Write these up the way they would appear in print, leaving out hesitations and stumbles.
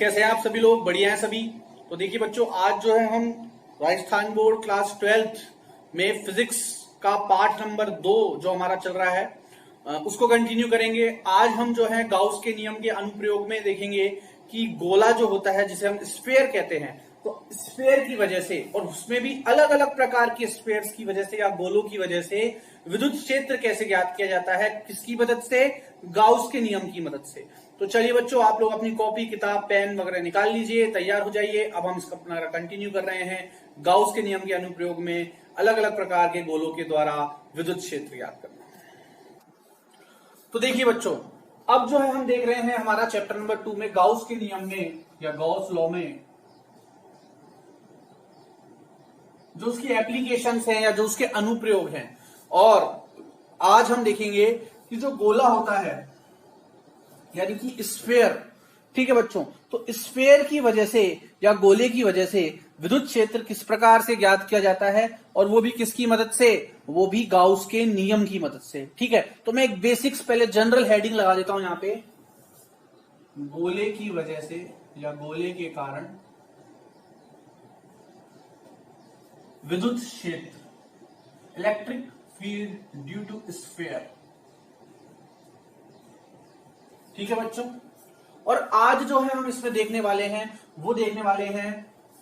कैसे हैं आप सभी लोग? बढ़िया हैं सभी। तो देखिए बच्चों, आज जो है हम राजस्थान बोर्ड क्लास 12th में फिजिक्स का पार्ट नंबर 2 जो हमारा चल रहा है उसको कंटिन्यू करेंगे। आज हम जो है गाउस के नियम के अनुप्रयोग में देखेंगे कि गोला जो होता है जिसे हम स्फेयर कहते हैं, तो स्फेयर की वजह से और उसमें भी अलग अलग प्रकार के स्फेयर्स की वजह से या गोलों की वजह से विद्युत क्षेत्र कैसे ज्ञात किया जाता है, किसकी मदद से? गाउस के नियम की मदद से। तो चलिए बच्चों, आप लोग अपनी कॉपी किताब पेन वगैरह निकाल लीजिए, तैयार हो जाइए। अब हम इसका अपना कंटिन्यू कर रहे हैं गाउस के नियम के अनुप्रयोग में अलग अलग प्रकार के गोलों के द्वारा विद्युत क्षेत्र ज्ञात करना। तो देखिए बच्चों, अब जो है हम देख रहे हैं हमारा चैप्टर नंबर 2 में गाउस के नियम में या गाउस लॉ में जो उसकी एप्लीकेशंस हैं या जो उसके अनुप्रयोग हैं। और आज हम देखेंगे कि जो गोला होता है यानी कि स्फेयर, ठीक है बच्चों, तो स्फेयर की वजह से या गोले की वजह से विद्युत क्षेत्र किस प्रकार से ज्ञात किया जाता है, और वो भी किसकी मदद से? वो भी गाउस के नियम की मदद से। ठीक है, तो मैं एक बेसिक्स पहले जनरल हेडिंग लगा देता हूं यहां पे, गोले की वजह से या गोले के कारण विद्युत क्षेत्र, electric field due to sphere. ठीक है बच्चों, और आज जो है हम इसमें देखने वाले हैं वो देखने वाले हैं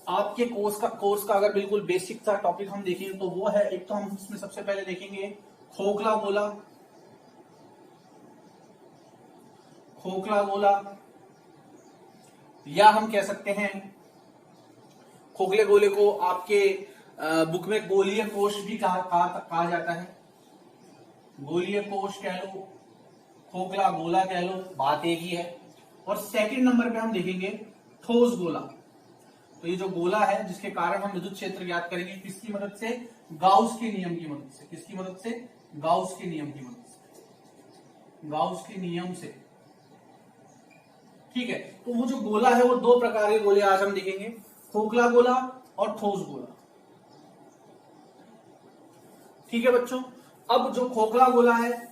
आपके कोर्स का अगर बिल्कुल बेसिक सा टॉपिक हम देखेंगे तो वो है, एक तो हम इसमें सबसे पहले देखेंगे खोखला गोला। खोखला गोला या हम कह सकते हैं खोखले गोले को आपके बुक में गोलीय कोश भी कहा जाता है। गोलीय कोश कह लो, खोखला गोला कह लो, बात एक ही है। और सेकंड नंबर पे हम देखेंगे ठोस गोला। तो ये जो गोला है जिसके कारण हम विद्युत क्षेत्र ज्ञात करेंगे, किसकी मदद से? गाउस के नियम की मदद से। किसकी मदद से? गाउस के नियम की मदद से। गाउस के नियम से। ठीक है, तो वो जो गोला है वो दो प्रकार के गोले आज हम देखेंगे, खोखला गोला और ठोस गोला। ठीक है बच्चों, अब जो खोखला गोला है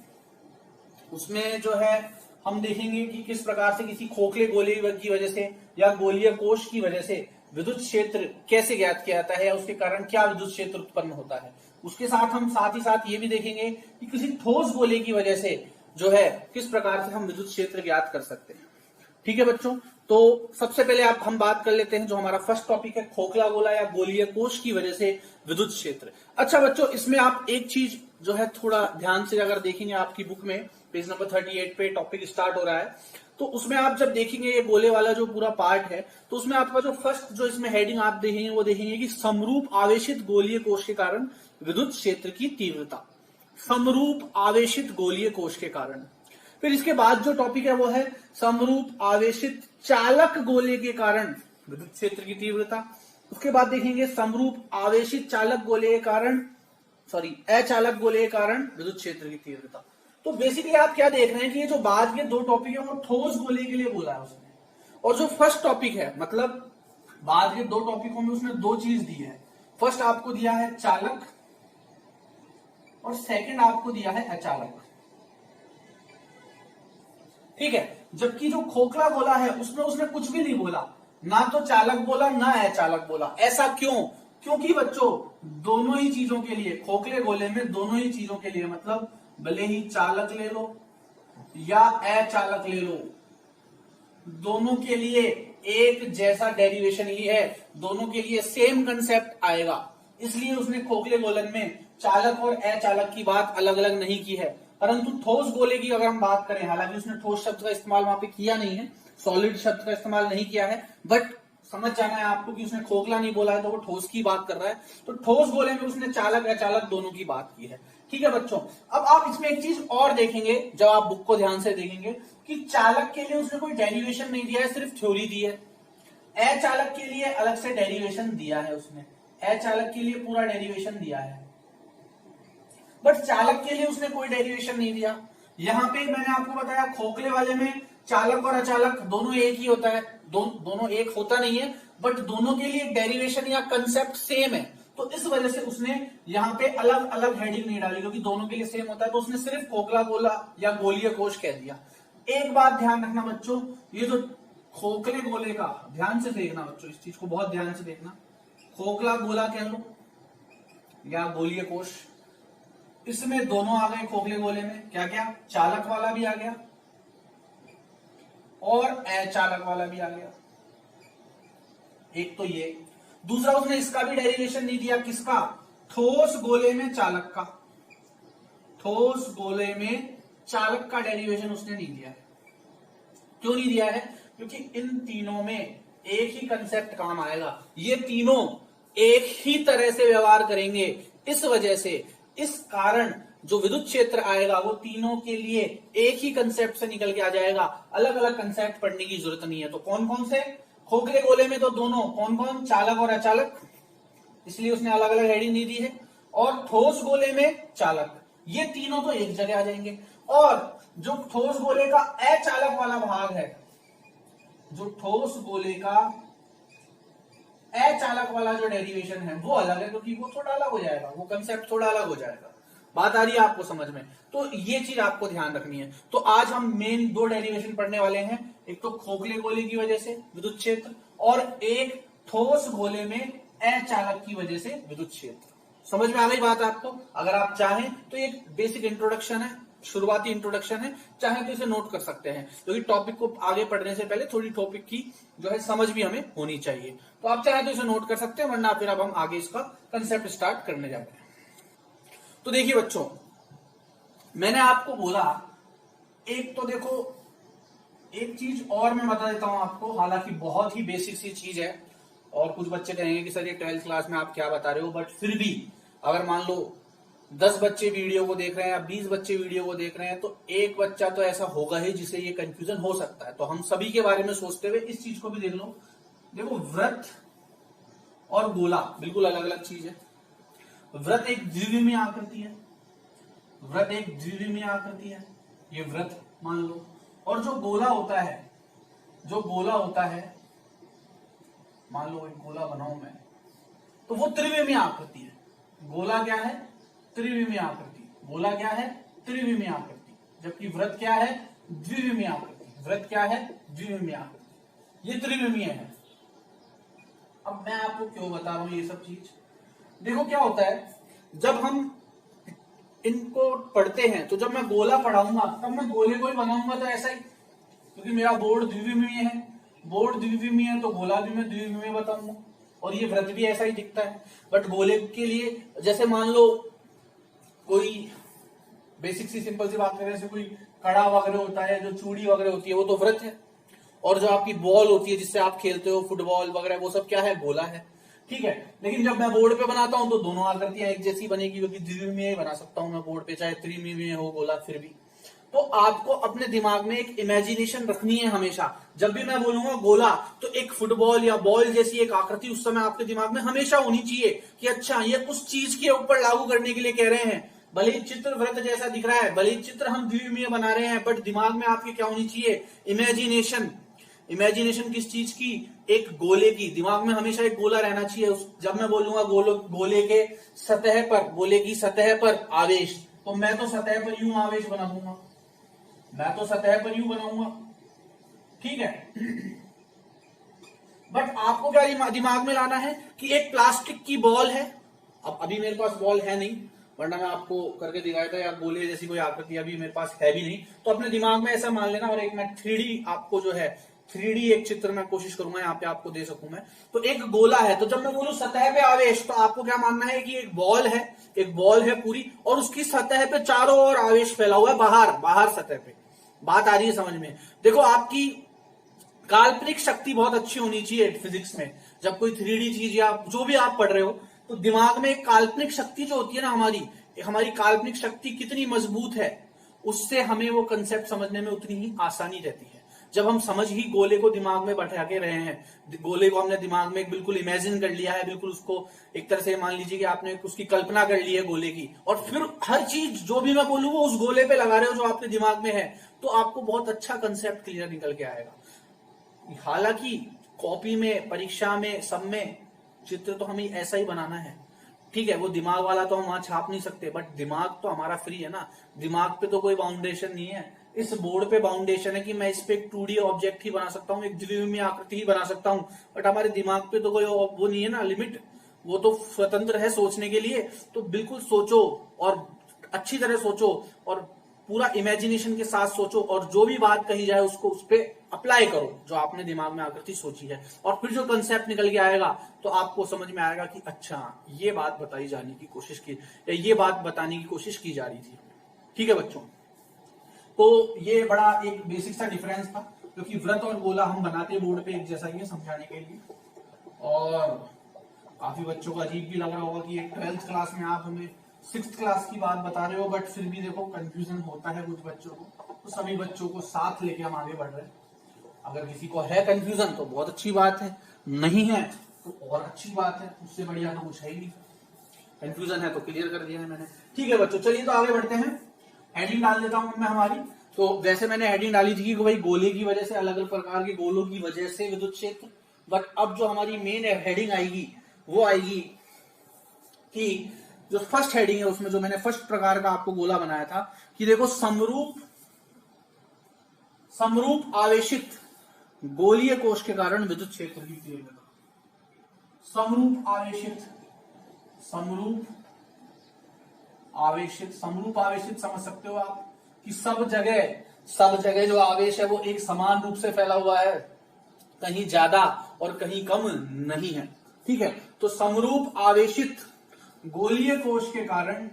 उसमें जो है हम देखेंगे कि किस प्रकार से किसी खोखले गोले की वजह से या गोलीय कोश की वजह से विद्युत क्षेत्र कैसे ज्ञात किया जाता है, उसके कारण क्या विद्युत क्षेत्र उत्पन्न होता है। उसके साथ हम साथ ही साथ ये भी देखेंगे कि किसी ठोस गोले की वजह से जो है किस प्रकार से हम विद्युत क्षेत्र ज्ञात कर सकते हैं। ठीक है बच्चों, तो सबसे पहले हम बात कर लेते हैं जो हमारा फर्स्ट टॉपिक है, खोखला गोला या गोलीय कोश की वजह से विद्युत क्षेत्र। अच्छा बच्चों, इसमें आप एक चीज जो है थोड़ा ध्यान से अगर देखेंगे, आपकी बुक में पेज नंबर 38 पे टॉपिक स्टार्ट हो रहा है, तो उसमें आप जब देखेंगे ये गोले वाला जो पूरा पार्ट है, तो उसमें आपका जो फर्स्ट जो इसमें हेडिंग आप देखेंगे वो देखेंगे कि समरूप आवेशित गोलीय कोश के कारण विद्युत क्षेत्र की तीव्रता। समरूप आवेशित गोलीय कोश के कारण। फिर इसके बाद जो टॉपिक है वो है समरूप आवेशित चालक गोले के कारण विद्युत क्षेत्र की तीव्रता। उसके बाद देखेंगे समरूप आवेशित चालक गोले के कारण अचालक गोले के कारण विद्युत क्षेत्र की तीव्रता। तो बेसिकली आप क्या देख रहे हैं कि ये जो बाद के दो टॉपिक है वो ठोस गोले के लिए बोला है उसने, और जो फर्स्ट टॉपिक है मतलब बाद के दो टॉपिकों में उसने दो चीज दी है। फर्स्ट आपको दिया है चालक और सेकंड आपको दिया है अचालक। ठीक है, जबकि जो खोखला गोला है उसमें उसने कुछ भी नहीं बोला, ना तो चालक बोला ना अचालक बोला। ऐसा क्यों? क्योंकि बच्चों दोनों ही चीजों के लिए, खोखले गोले में दोनों ही चीजों के लिए, मतलब भले ही चालक ले लो या अचालक ले लो, दोनों के लिए एक जैसा डेरिवेशन ही है, दोनों के लिए सेम कंसेप्ट आएगा। इसलिए उसने खोखले गोलन में चालक और अचालक की बात अलग अलग नहीं की है। परंतु ठोस गोले की अगर हम बात करें, हालांकि उसने ठोस शब्द का इस्तेमाल वहां पे किया नहीं है, सॉलिड शब्द का इस्तेमाल नहीं किया है, बट समझ जाना है आपको कि उसने खोखला नहीं बोला है तो वो ठोस की बात कर रहा है। तो ठोस गोले में उसने चालक अचालक दोनों की बात की है। ठीक है बच्चों, अब आप इसमें एक चीज और देखेंगे जब आप बुक को ध्यान से देखेंगे कि चालक के लिए उसने कोई डेरिवेशन नहीं दिया है, सिर्फ थ्योरी दी है। अचालक के लिए अलग से डेरिवेशन दिया है उसने, अचालक के लिए पूरा डेरिवेशन दिया है, बट चालक के लिए उसने कोई डेरिवेशन नहीं दिया। यहां पे मैंने आपको बताया खोखले वाले में चालक और अचालक दोनों एक ही होता है, दोनों एक होता नहीं है, बट दोनों के लिए डेरिवेशन या कंसेप्ट सेम है। तो इस वजह से उसने यहाँ पे अलग अलग हेडिंग नहीं डाली, क्योंकि दोनों के लिए सेम होता है, तो उसने सिर्फ खोखला गोला या गोलीय कोश कह दिया। एक बात ध्यान रखना बच्चों, ये जो खोखले गोले का, ध्यान से देखना बच्चों, इस चीज को बहुत ध्यान से देखना। खोखला गोला कह लो या गोलीय कोश, इसमें दोनों आ गए खोखले गोले में, क्या क्या, चालक वाला भी आ गया और अचालक वाला भी आ गया। एक तो ये, दूसरा उसने इसका भी डेरिवेशन नहीं दिया, किसका, ठोस गोले में चालक का, ठोस गोले में चालक का डेरिवेशन उसने नहीं दिया है। क्यों नहीं दिया है, क्योंकि इन तीनों में एक ही कंसेप्ट काम आएगा, ये तीनों एक ही तरह से व्यवहार करेंगे, इस वजह से, इस कारण जो विद्युत क्षेत्र आएगा वो तीनों के लिए एक ही कंसेप्ट से निकल के आ जाएगा, अलग अलग कंसेप्ट पढ़ने की जरूरत नहीं है। तो कौन कौन से, खोखले गोले में तो दोनों, कौन कौन, चालक और अचालक, इसलिए उसने अलग अलग हेडिंग नहीं दी है, और ठोस गोले में चालक, ये तीनों तो एक जगह आ जाएंगे। और जो ठोस गोले का अचालक वाला भाग है, जो ठोस गोले का अचालक वाला जो डेरिवेशन है वो अलग है, क्योंकि वो थोड़ा अलग हो जाएगा, वो कंसेप्ट थोड़ा अलग हो जाएगा। बात आ रही है आपको समझ में, तो ये चीज आपको ध्यान रखनी है। तो आज हम मेन दो डेरिवेशन पढ़ने वाले हैं, एक तो खोखले गोले की वजह से विद्युत क्षेत्र, और एक ठोस गोले में अचालक की वजह से विद्युत क्षेत्र। समझ में आ गई बात आपको? अगर आप चाहें तो एक बेसिक इंट्रोडक्शन है, शुरुआती इंट्रोडक्शन है, चाहे तो इसे नोट कर सकते हैं, क्योंकि टॉपिक को आगे पढ़ने से पहले थोड़ी टॉपिक की जो है समझ भी हमें होनी चाहिए। तो आप चाहे तो इसे नोट कर सकते हैं, वरना फिर अब हम आगे इसका कंसेप्ट स्टार्ट करने जा रहे हैं। तो देखिए बच्चों, मैंने आपको बोला, एक तो देखो, एक चीज और मैं बता देता हूं आपको, हालांकि बहुत ही बेसिक सी चीज है, और कुछ बच्चे कहेंगे कि सर ये 12th क्लास में आप क्या बता रहे हो, बट फिर भी अगर मान लो 10 बच्चे वीडियो को देख रहे हैं या 20 बच्चे वीडियो को देख रहे हैं, तो एक बच्चा तो ऐसा होगा ही जिसे ये कंफ्यूजन हो सकता है। तो हम सभी के बारे में सोचते हुए इस चीज को भी देख लो। देखो, वृत्त और गोला बिल्कुल अलग अलग चीज है। वृत्त एक द्विविमीय आकृति है, वृत्त एक द्विविमीय आकृति है, ये वृत्त मान लो। और जो गोला होता है, जो गोला होता है, मान लो एक गोला बनाऊं मैं, तो वो त्रिविमीय आकृति है। गोला क्या है, त्रिविमीय आकृति। गोला क्या है, त्रिविमीय आकृति, जबकि वृत्त क्या है, द्विविमीय आकृति। वृत्त क्या है, द्विविमीय आकृति, ये त्रिविमीय है। अब मैं आपको क्यों बता रहा हूं ये सब चीज, देखो क्या होता है, जब हम इनको पढ़ते हैं, तो जब मैं गोला पढ़ाऊंगा तब मैं गोले को ही बनाऊंगा, तो ऐसा ही, क्योंकि मेरा बोर्ड द्विविमीय है, बोर्ड द्विविमीय है, तो गोला भी मैं द्विविमीय बताऊंगा, और ये वृत्त भी ऐसा ही दिखता है। बट गोले के लिए, जैसे मान लो कोई बेसिक सी सिंपल सी बात करें, जैसे कोई कड़ा वगैरह होता है, जो चूड़ी वगैरह होती है, वो तो वृत्त है, और जो आपकी बॉल होती है जिससे आप खेलते हो, फुटबॉल वगैरह, वो सब क्या है, गोला है। ठीक है, लेकिन जब मैं बोर्ड पे बनाता हूं तो दोनों आकृतियां एक जैसी बनेगी, क्योंकि द्विविमीय ही बना सकता हूं मैं बोर्ड पे, चाहे त्रिविमीय हो गोला फिर भी। तो आपको अपने दिमाग में एक इमेजिनेशन रखनी है हमेशा। जब भी मैं बोलूंगा गोला, तो एक फुटबॉल या बॉल जैसी एक आकृति उस समय आपके दिमाग में हमेशा होनी चाहिए कि अच्छा, ये उस चीज के ऊपर लागू करने के लिए कह रहे हैं। भले ही चित्र वृत्त जैसा दिख रहा है, भले ही चित्र हम द्विविमीय बना रहे हैं, बट दिमाग में आपके क्या होनी चाहिए, इमेजिनेशन। इमेजिनेशन किस चीज की, एक गोले की। दिमाग में हमेशा एक गोला रहना चाहिए। जब मैं बोलूंगा गोले के सतह पर, गोले की सतह पर आवेश, तो मैं तो सतह पर यूं आवेश बना दूंगा, मैं तो सतह पर यूं बनाऊंगा, ठीक है। बट आपको क्या दिमाग में लाना है कि एक प्लास्टिक की बॉल है। अब अभी मेरे पास बॉल है नहीं, वरना मैं आपको करके दिखाया था, या गोले जैसी कोई आकृति अभी मेरे पास है भी नहीं, तो अपने दिमाग में ऐसा मान लेना। और एक मैं 3D आपको जो है 3D एक चित्र में कोशिश करूंगा यहाँ पे आपको दे सकूं मैं। तो एक गोला है, तो जब मैं बोलूं सतह पे आवेश, तो आपको क्या मानना है कि एक बॉल है, एक बॉल है पूरी, और उसकी सतह पे चारों ओर आवेश फैला हुआ है, बाहर सतह पे। बात आ रही है समझ में? देखो, आपकी काल्पनिक शक्ति बहुत अच्छी होनी चाहिए फिजिक्स में। जब कोई 3D चीज या जो भी आप पढ़ रहे हो, तो दिमाग में एक काल्पनिक शक्ति जो होती है ना, हमारी काल्पनिक शक्ति कितनी मजबूत है, उससे हमें वो कंसेप्ट समझने में उतनी ही आसानी रहती है। जब हम समझ ही गोले को दिमाग में बैठा के रहे हैं, गोले को हमने दिमाग में बिल्कुल इमेजिन कर लिया है, बिल्कुल उसको एक तरह से मान लीजिए कि आपने उसकी कल्पना कर ली है गोले की, और फिर हर चीज जो भी मैं बोलूँ वो उस गोले पे लगा रहे हो जो आपके दिमाग में है, तो आपको बहुत अच्छा कंसेप्ट क्लियर निकल के आएगा। हालांकि कॉपी में, परीक्षा में, सब में चित्र तो हमें ऐसा ही बनाना है, ठीक है। वो दिमाग वाला तो हम वहां छाप नहीं सकते, बट दिमाग तो हमारा फ्री है ना, दिमाग पे तो कोई बाउंडेशन नहीं है। इस बोर्ड पे बाउंडेशन है कि मैं इस पे एक 2D ऑब्जेक्ट ही बना सकता हूँ, एक द्विविमीय आकृति ही बना सकता हूँ, बट हमारे दिमाग पे तो कोई वो नहीं है ना लिमिट, वो तो स्वतंत्र है सोचने के लिए। तो बिल्कुल सोचो और अच्छी तरह सोचो और पूरा इमेजिनेशन के साथ सोचो, और जो भी बात कही जाए उसको उस पर अप्लाई करो जो आपने दिमाग में आकृति सोची है, और फिर जो कंसेप्ट निकल के आएगा तो आपको समझ में आएगा कि अच्छा ये बात बताई जाने की कोशिश की, या ये बात बताने की कोशिश की जा रही थी। ठीक है बच्चों, तो ये बड़ा एक बेसिक सा डिफरेंस था, क्योंकि वृत्त और गोला हम बनाते बोर्ड पे एक जैसा ही समझाने के लिए। और काफी बच्चों को अजीब भी लग रहा होगा कि 12th क्लास में आप हमें 6th क्लास की बात बता रहे हो, बट फिर भी देखो कंफ्यूजन होता है कुछ बच्चों को, तो सभी बच्चों को साथ लेके हम आगे बढ़ रहे हैं। अगर किसी को है कंफ्यूजन तो बहुत अच्छी बात है, नहीं है तो और अच्छी बात है, उससे बढ़िया तो कुछ है ही नहीं। कंफ्यूजन है तो क्लियर कर दिया है मैंने। ठीक है बच्चों, चलिए तो आगे बढ़ते हैं। हेडिंग डाल देता हूं मैं हमारी। तो वैसे मैंने हेडिंग डाली थी कि भाई गोले की वजह से, अलग अलग प्रकार के गोलों की वजह से विद्युत क्षेत्र, बट अब जो हमारी मेन हेडिंग आएगी वो आएगी कि जो फर्स्ट हेडिंग है उसमें जो मैंने फर्स्ट प्रकार का आपको गोला बनाया था कि देखो समरूप आवेशित गोलीय कोश के कारण विद्युत क्षेत्र की तीव्रता। समरूप आवेशित समझ सकते हो आप कि सब जगह जो आवेश है वो एक समान रूप से फैला हुआ है, कहीं ज्यादा और कहीं कम नहीं है। ठीक है, तो समरूप आवेशित गोलीय कोश के कारण,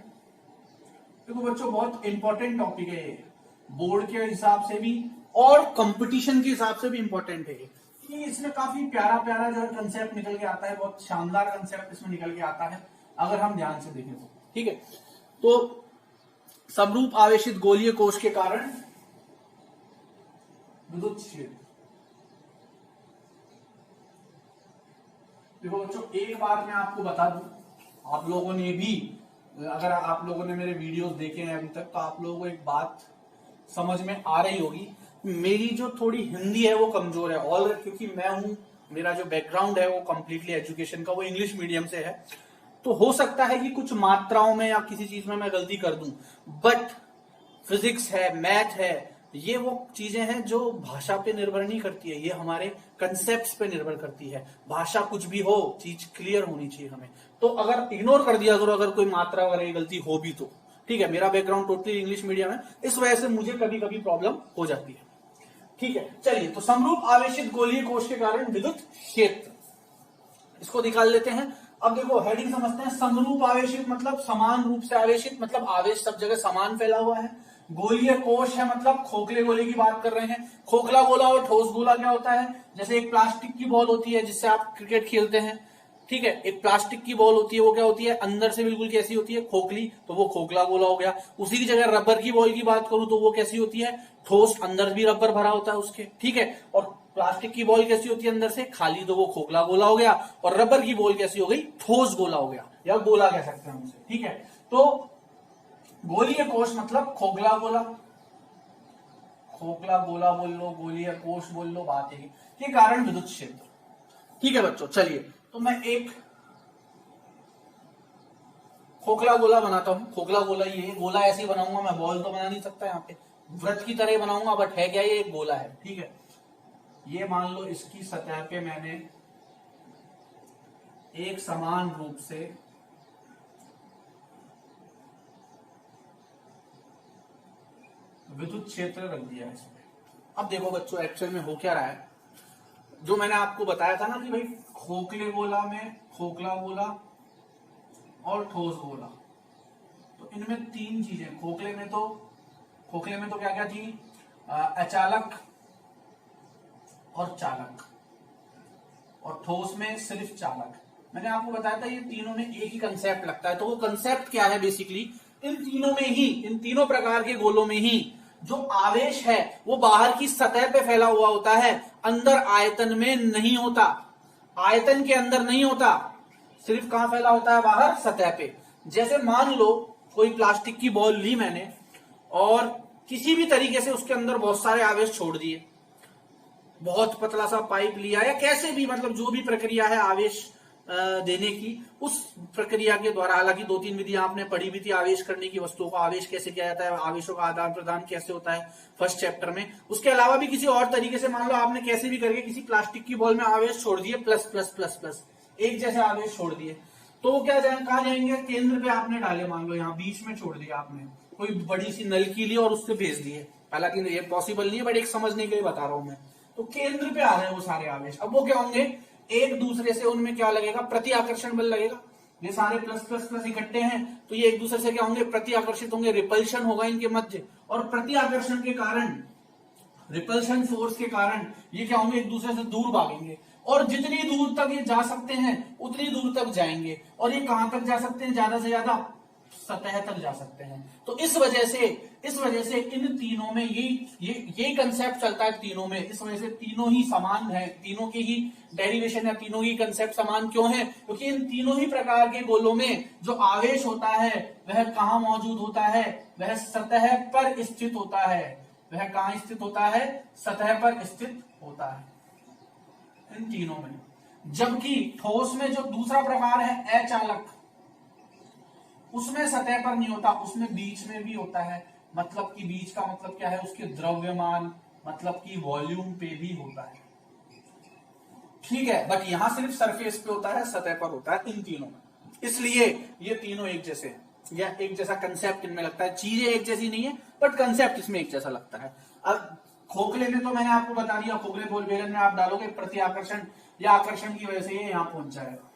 देखो बच्चों बहुत इंपॉर्टेंट टॉपिक है ये, बोर्ड के हिसाब से भी और कंपटीशन के हिसाब से भी इंपॉर्टेंट है कि इसमें काफी प्यारा प्यारा जो कंसेप्ट निकल के आता है, बहुत शानदार कंसेप्ट इसमें निकल के आता है अगर हम ध्यान से देखें तो। ठीक है, तो समरूप आवेशित गोलीय कोश के कारण विद्युत क्षेत्र। देखो बच्चों एक बात मैं आपको बता दूं, आप लोगों ने भी, अगर आप लोगों ने मेरे वीडियोस देखे हैं अभी तक, तो आप लोगों को एक बात समझ में आ रही होगी, मेरी जो थोड़ी हिंदी है वो कमजोर है ऑल, क्योंकि मेरा जो बैकग्राउंड है वो कंप्लीटली एजुकेशन का, वो इंग्लिश मीडियम से है, तो हो सकता है कि कुछ मात्राओं में या किसी चीज में मैं गलती कर दूं, बट फिजिक्स है, मैथ है, ये वो चीजें हैं जो भाषा पे निर्भर नहीं करती है, ये हमारे कंसेप्ट्स पे निर्भर करती है। भाषा कुछ भी हो, चीज क्लियर होनी चाहिए हमें, तो अगर इग्नोर कर दिया करो अगर कोई मात्रा वगैरह गलती हो भी तो। ठीक है, मेरा बैकग्राउंड टोटली इंग्लिश मीडियम है, इस वजह से मुझे कभी कभी प्रॉब्लम हो जाती है। ठीक है, चलिए, तो समरूप आवेशित गोलीय कोश के कारण विद्युत क्षेत्र, इसको निकाल लेते हैं। अब देखो हेडिंग समझते हैं। समरूप आवेशित मतलब समान रूप से आवेशित, मतलब आवेश सब जगह समान फैला हुआ है। गोलीय कोश है मतलब खोखले गोले की बात कर रहे हैं। खोखला गोला और ठोस गोला क्या होता है, जैसे एक प्लास्टिक की बॉल होती है जिससे आप क्रिकेट खेलते हैं, ठीक है, एक प्लास्टिक की बॉल होती है, वो क्या होती है, अंदर से बिल्कुल कैसी होती है, खोखली, तो वो खोखला गोला हो गया। उसी की जगह रबर की बॉल की बात करूं तो वो कैसी होती है, ठोस, अंदर भी रबर भरा होता है उसके, ठीक है। और प्लास्टिक की बॉल कैसी होती है, अंदर से खाली, तो वो खोखला गोला हो गया। और रबर की बॉल कैसी हो गई, ठोस गोला हो गया, या गोला कह सकते हैं उसे, ठीक है। तो गोलीय कोश मतलब खोखला गोला, खोखला गोला बोल लो, गोलीय कोश बोल लो, बात है के कारण विद्युत क्षेत्र। ठीक है बच्चों, चलिए, तो मैं एक खोखला गोला बनाता हूं। खोखला गोला ये गोला ऐसे ही बनाऊंगा मैं, बॉल तो बना नहीं सकता यहाँ पे, वृत्त की तरह बनाऊंगा, बट है क्या, ये एक गोला है, ठीक है। ये मान लो इसकी सतह पे मैंने एक समान रूप से विद्युत क्षेत्र रख दिया है इसमें। अब देखो बच्चों एक्चुअल में हो क्या रहा है, जो मैंने आपको बताया था ना कि भाई खोखले गोला में खोखला गोला और ठोस गोला, तो इनमें तीन चीजें, खोखले में तो क्या क्या थी, अचालक और चालक, और ठोस में सिर्फ चालक। मैंने आपको बताया था ये तीनों में एक ही कंसेप्ट लगता है, तो वो कंसेप्ट क्या है, बेसिकली इन तीनों में ही, इन तीनों प्रकार के गोलों में ही जो आवेश है वो बाहर की सतह पे फैला हुआ होता है, अंदर आयतन में नहीं होता, आयतन के अंदर नहीं होता, सिर्फ कहां फैला होता है, बाहर सतह पे। जैसे मान लो कोई प्लास्टिक की बॉल ली मैंने और किसी भी तरीके से उसके अंदर बहुत सारे आवेश छोड़ दिए, बहुत पतला सा पाइप लिया या कैसे भी, मतलब जो भी प्रक्रिया है आवेश देने की उस प्रक्रिया के द्वारा, हालांकि 2-3 विधियां आपने पढ़ी भी थी आवेश करने की, वस्तुओं का आवेश कैसे किया जाता है, आवेशों का आदान प्रदान कैसे होता है फर्स्ट चैप्टर में। उसके अलावा भी किसी और तरीके से, मान लो आपने कैसे भी करके किसी प्लास्टिक की बॉल में आवेश छोड़ दिए, प्लस प्लस प्लस प्लस एक जैसे आवेश छोड़ दिए, तो वो क्या कहा जाएंगे, केंद्र पे आपने डाले, मान लो यहाँ बीच में छोड़ दिया आपने, कोई बड़ी सी नलकी ली और उससे भेज दिए, हालांकि ये पॉसिबल नहीं है बट एक समझने के लिए बता रहा हूं मैं, तो केंद्र पे आ रहे हैं वो सारे आवेश। अब वो क्या होंगे, एक दूसरे से उनमें क्या लगेगा, प्रति आकर्षण बल लगेगा, ये सारे प्लस प्लस प्लस इकट्ठे हैं तो ये एक दूसरे से क्या होंगे, प्रति आकर्षित होंगे, रिपल्शन होगा इनके मध्य, और प्रति आकर्षण के कारण, रिपल्शन फोर्स के कारण ये क्या होंगे, एक दूसरे से दूर भागेंगे, और जितनी दूर तक ये जा सकते हैं उतनी दूर तक जाएंगे, और ये कहां तक जा सकते हैं, ज्यादा से ज्यादा सतह तक जा सकते हैं। तो इस वजह से इन तीनों में ये कंसेप्ट चलता है तीनों में, इस वजह से तीनों ही समान है, तीनों के ही डेरिवेशन या तीनों ही कंसेप्ट समान क्यों है, क्योंकि इन तीनों ही प्रकार के गोलों में जो आवेश होता है वह कहां मौजूद होता है, वह सतह पर स्थित होता है, वह कहां स्थित होता है, सतह पर स्थित होता है इन तीनों में। जबकि ठोस में जो दूसरा प्रकार है अचालक, उसमें सतह पर नहीं होता, उसमें बीच में भी होता है, मतलब कि बीच का मतलब क्या है, उसके द्रव्यमान मतलब कि वॉल्यूम पे भी होता है, ठीक है, बट यहां सिर्फ सरफेस पे होता है, सतह पर होता है इन तीनों में, इसलिए ये तीनों एक जैसे या एक जैसा कंसेप्ट इनमें लगता है, चीजें एक जैसी नहीं है बट कंसेप्ट इसमें एक जैसा लगता है। अब खोखले में तो मैंने आपको बता दिया, खोखले बॉल बेलन में आप डालोगे प्रति आकर्षण या आकर्षण की वजह से ये यहां पहुंच जाएगा।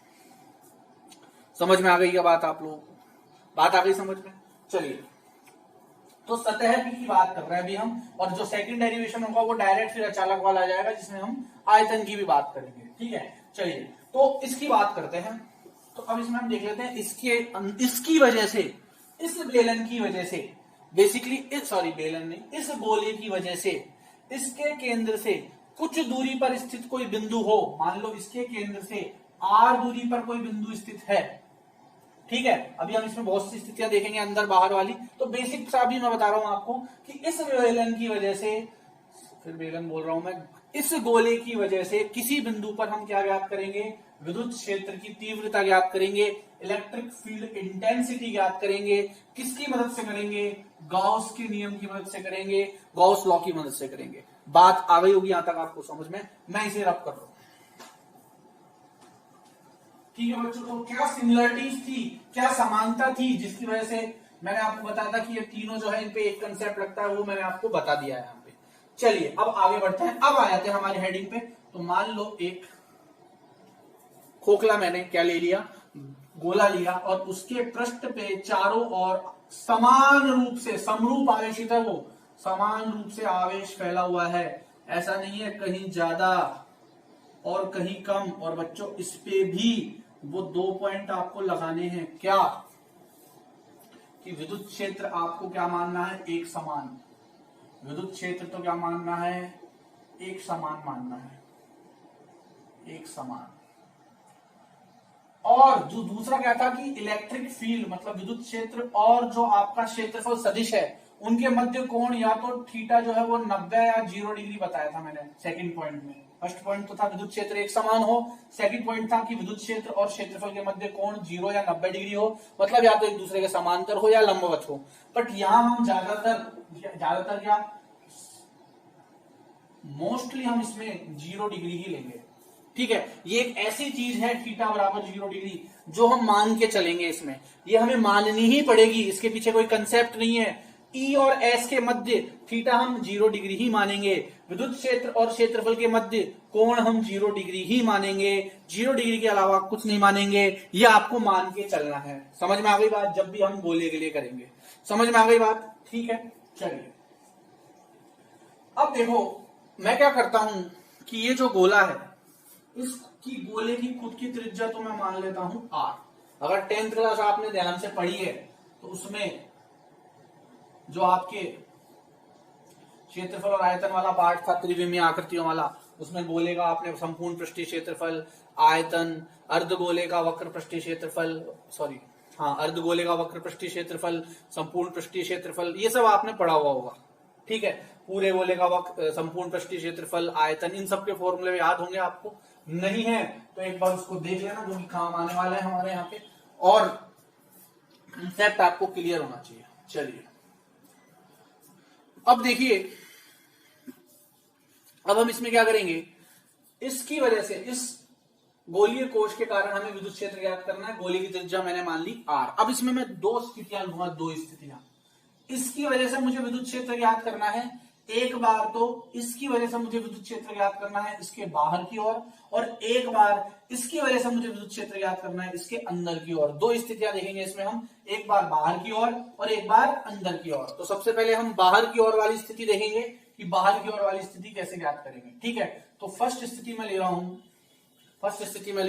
समझ में आ गई क्या बात आप लोगों को, बात आ गई समझ में। चलिए, तो सतह की बात कर रहे हैं अभी हम, और जो सेकंड डेरिवेशन होगा वो डायरेक्ट फिर अचालक वाला आ जाएगा, जिसमें हम आयतन की भी बात करेंगे, ठीक है। चलिए, तो इसकी बात करते हैं, तो अब इसमें हम देख लेते हैं इसकी वजह से, इस बेलन की वजह से, बेसिकली सॉरी बेलन नहीं, इस गोले की वजह से, इसके केंद्र से कुछ दूरी पर स्थित कोई बिंदु हो, मान लो इसके केंद्र से r दूरी पर कोई बिंदु स्थित है, ठीक है। अभी हम इसमें बहुत सी स्थितियां देखेंगे अंदर बाहर वाली, तो बेसिक सा भी मैं बता रहा हूं आपको कि इस बेलन की वजह से, फिर बेलन बोल रहा हूं मैं, इस गोले की वजह से किसी बिंदु पर हम क्या ज्ञात करेंगे, विद्युत क्षेत्र की तीव्रता ज्ञात करेंगे, इलेक्ट्रिक फील्ड इंटेंसिटी ज्ञात करेंगे, किसकी मदद से करेंगे, गॉस के नियम की मदद से करेंगे, गॉस लॉ की मदद से करेंगे। बात आ गई होगी यहां तक आपको समझ में, मैं इसे रब कर रहा हूं, ठीक है बच्चों। तो क्या सिमिलरिटीज थी, क्या समानता थी, जिसकी वजह से मैंने आपको बताया था कि ये तीनों जो है इन पे एक कंसेप्ट लगता है, वो मैंने आपको बता दिया है यहाँ पे। चलिए अब आगे बढ़ते हैं, अब आ जाते हैं हमारी हेडिंग पे। तो मान लो एक खोखला मैंने क्या ले लिया, गोला लिया, और उसके पृष्ठ पे चारों ओर समान रूप से समरूप आवेशित है, वो समान रूप से आवेश फैला हुआ है, ऐसा नहीं है कहीं ज्यादा और कहीं कम। और बच्चों इस पे भी वो 2 पॉइंट आपको लगाने हैं, क्या कि विद्युत क्षेत्र आपको क्या मानना है, एक समान, विद्युत क्षेत्र तो क्या मानना है, एक समान मानना है, एक समान। और जो दूसरा क्या था कि इलेक्ट्रिक फील्ड मतलब विद्युत क्षेत्र और जो आपका क्षेत्रफल सदिश है उनके मध्य कोण या तो थीटा जो है वो 90 या 0 डिग्री बताया था मैंने सेकंड पॉइंट में। फर्स्ट पॉइंट तो था विद्युत क्षेत्र एक समान हो, सेकंड पॉइंट था कि विद्युत क्षेत्र और क्षेत्रफल के मध्य कोण 0 या 90 डिग्री हो, मतलब या तो एक दूसरे के समांतर हो या लंबवत हो। बट यहां हम ज्यादातर क्या मोस्टली हम इसमें 0 डिग्री ही लेंगे, ठीक है। ये एक ऐसी चीज है थीटा बराबर 0 डिग्री जो हम मान के चलेंगे, इसमें ये हमें माननी ही पड़ेगी, इसके पीछे कोई कंसेप्ट नहीं है। E और S के मध्य थीटा हम 0 डिग्री ही मानेंगे, विद्युत क्षेत्र और क्षेत्रफल के मध्य कोण हम 0 डिग्री ही मानेंगे, 0 डिग्री के अलावा कुछ नहीं मानेंगे, ये आपको मान के चलना है। समझ में आ गई बात, जब भी हम गोले के लिए करेंगे, समझ में आ गई बात, ठीक है। चलिए अब देखो मैं क्या करता हूं कि ये जो गोला है इसकी गोले की खुद की त्रिज्या तो मैं मान लेता हूं r। अगर 10th क्लास आपने ध्यान से पढ़ी है तो उसमें जो आपके क्षेत्रफल और आयतन वाला पार्ट था त्रिविमीय आकृतियों वाला, उसमें गोले का आपने संपूर्ण पृष्ठीय क्षेत्रफल, आयतन, अर्धगोले का वक्र पृष्ठीय क्षेत्रफल, अर्धगोले का वक्र पृष्ठीय क्षेत्रफल, संपूर्ण पृष्ठीय क्षेत्रफल, ये सब आपने पढ़ा हुआ होगा, ठीक है। पूरे गोले का वक्र, संपूर्ण पृष्ठीय क्षेत्रफल, आयतन, इन सब के फॉर्मूले याद होंगे आपको। नहीं है तो एक बार उसको देख लेना, जो कि काम आने वाला है हमारे यहाँ पे, और कंसेप्ट आपको क्लियर होना चाहिए। चलिए अब देखिए, अब हम इसमें क्या करेंगे, इसकी वजह से इस गोलीय कोश के कारण हमें विद्युत क्षेत्र ज्ञात करना है। गोली की त्रिज्या मैंने मान ली r। अब इसमें मैं दो स्थितियां लूंगा, दो स्थितियां, इसकी वजह से मुझे विद्युत क्षेत्र ज्ञात करना है। एक बार तो इसकी वजह से मुझे विद्युत क्षेत्र ज्ञात करना है इसके बाहर की ओर, और एक बार इसकी वजह से मुझे विद्युत क्षेत्र ज्ञात करना है इसके अंदर की ओर। दो स्थितियां देखेंगे इसमें हम, एक बार बाहर की ओर और एक बार अंदर की ओर। तो सबसे पहले हम बाहर की ओर वाली स्थिति देखेंगे कि बाहर की ओर वाली स्थिति कैसे ज्ञात करेंगे। ठीक है, तो फर्स्ट स्थिति में ले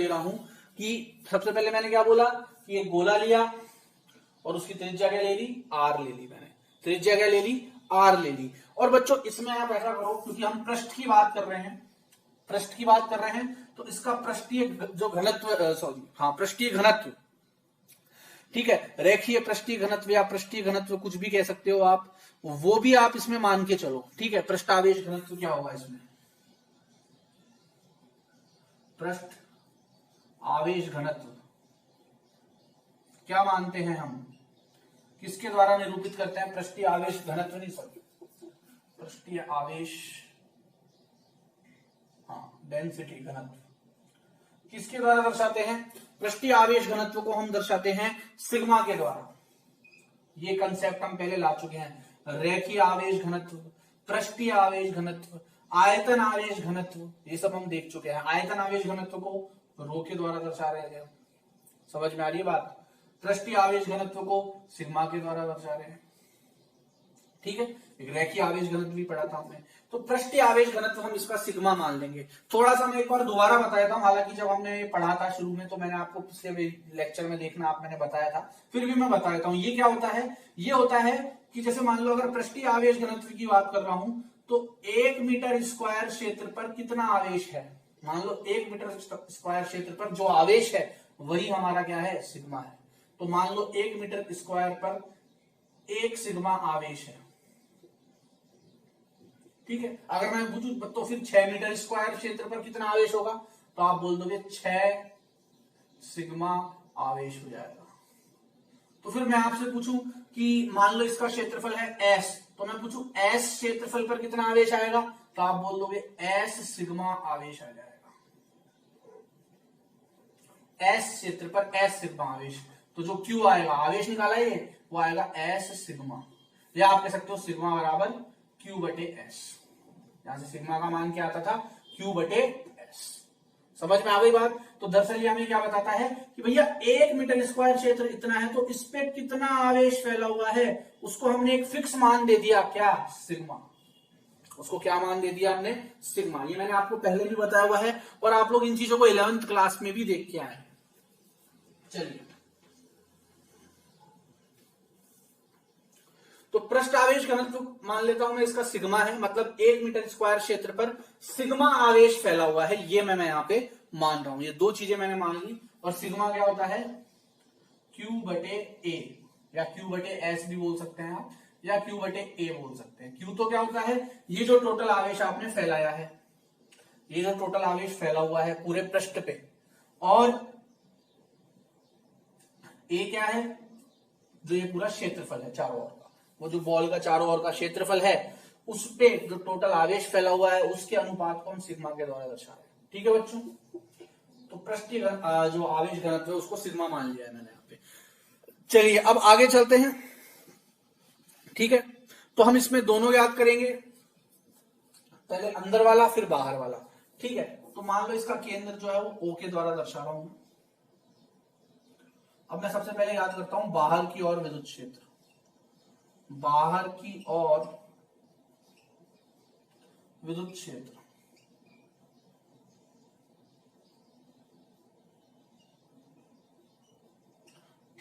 रहा हूं, कि सबसे पहले मैंने क्या बोला कि एक गोला लिया और उसकी त्रिज्या क्या ले ली, r ले ली। मैंने त्रिज्या क्या ले ली, r ले ली। और बच्चों इसमें आप ऐसा करो, क्योंकि हम पृष्ठ की बात कर रहे हैं, तो इसका पृष्ठीय जो घनत्व, पृष्ठीय घनत्व, ठीक है, रेखीय पृष्ठीय घनत्व या पृष्ठीय घनत्व कुछ भी कह सकते हो आप, वो भी आप इसमें मान के चलो। ठीक है, पृष्ठ आवेश घनत्व क्या होगा इसमें, पृष्ठ आवेश घनत्व क्या मानते हैं हम, किसके द्वारा निरूपित करते हैं, पृष्ठीय आवेश घनत्व नहीं, सॉरी, पृष्ठीय आवेश, डेंसिटी घनत्व किसके द्वारा दर्शाते हैं, पृष्ठीय आवेश घनत्व को हम दर्शाते हैं सिग्मा के द्वारा। ये कंसेप्ट हम पहले ला चुके हैं, रेखीय आवेश घनत्व, पृष्ठीय आवेश घनत्व, आयतन आवेश घनत्व, ये सब हम देख चुके हैं। आयतन आवेश घनत्व को रो के द्वारा दर्शा रहे हैं, समझ में आ रही है बात। पृष्ठीय आवेश घनत्व को सिग्मा के द्वारा दर्शा रहे हैं। ठीक है, एक रेखीय आवेश घनत्व भी पढ़ा था हमने, तो पृष्ठीय आवेश घनत्व हम इसका सिग्मा मान लेंगे। थोड़ा सा मैं एक बार दोबारा बता देता हूं, हालांकि जब हमने ये पढ़ा था शुरू में तो मैंने आपको पिछले लेक्चर में देखना आप मैंने बताया था, फिर भी मैं बता देता हूं। ये क्या होता है, ये होता है कि जैसे मान लो अगर पृष्ठीय आवेश घनत्व की बात कर रहा हूं तो 1 मीटर स्क्वायर क्षेत्र पर कितना आवेश है, मान लो 1 मीटर स्क्वायर क्षेत्र पर जो आवेश है वही हमारा क्या है, सिग्मा है। तो मान लो 1 मीटर स्क्वायर पर 1 सिग्मा आवेश है। ठीक है, अगर मैं पूछूं तो फिर 6 मीटर स्क्वायर क्षेत्र पर कितना आवेश होगा, तो आप बोल दोगे 6 सिग्मा आवेश हो जाएगा। तो फिर मैं आपसे पूछूं कि मान लो इसका क्षेत्रफल है s, तो मैं पूछूं s क्षेत्रफल पर कितना आवेश आएगा, तो आप बोल दोगे s सिग्मा आवेश आ जाएगा। s क्षेत्र पर s सिग्मा आवेश, तो जो q आएगा, आवेश निकाला ये, वो आएगा s सिग्मा, या आप कह सकते हो सिग्मा बराबर q बटे s। यहां से सिग्मा का मान क्या आता था, q बटे s। समझ में आ गई बात। तो दरअसल ये हमें क्या बताता है कि भैया 1 मीटर स्क्वायर क्षेत्र इतना है, तो इस पे कितना आवेश फैला हुआ है, उसको हमने एक फिक्स मान दे दिया, क्या, सिग्मा। उसको क्या मान दे दिया हमने, सिग्मा। ये मैंने आपको पहले भी बताया हुआ है और आप लोग इन चीजों को 11th क्लास में भी देख के आए। चलिए, तो पृष्ठ आवेश घनत्व मान लेता हूं मैं इसका सिग्मा है, मतलब 1 मीटर स्क्वायर क्षेत्र पर सिग्मा आवेश फैला हुआ है, ये मैं यहां पे मान रहा हूं। ये दो चीजें मैंने मान ली। और सिग्मा क्या होता है, Q बटे A, या Q बटे S भी बोल सकते हैं आप, या Q बटे A बोल सकते हैं। Q तो क्या होता है, ये जो टोटल आवेश आपने फैलाया है, ये जो टोटल आवेश फैला हुआ है पूरे पृष्ठ पे, और A क्या है, जो ये पूरा क्षेत्रफल है चारों ओर, वो जो बॉल का चारों ओर का क्षेत्रफल है, उस पे जो टोटल आवेश फैला हुआ है उसके अनुपात को हम सिग्मा के द्वारा दर्शा रहे हैं। ठीक है बच्चों, तो पृष्ठीय जो आवेश घनत्व है उसको सिग्मा मान लिया है मैंने यहाँ पे। चलिए अब आगे चलते हैं। ठीक है, तो हम इसमें दोनों याद करेंगे, पहले अंदर वाला फिर बाहर वाला। ठीक है, तो मान लो इसका केंद्र जो है वो O के द्वारा दर्शा रहा हूं। अब मैं सबसे पहले याद करता हूं बाहर की ओर विद्युत क्षेत्र, बाहर की ओर विद्युत क्षेत्र।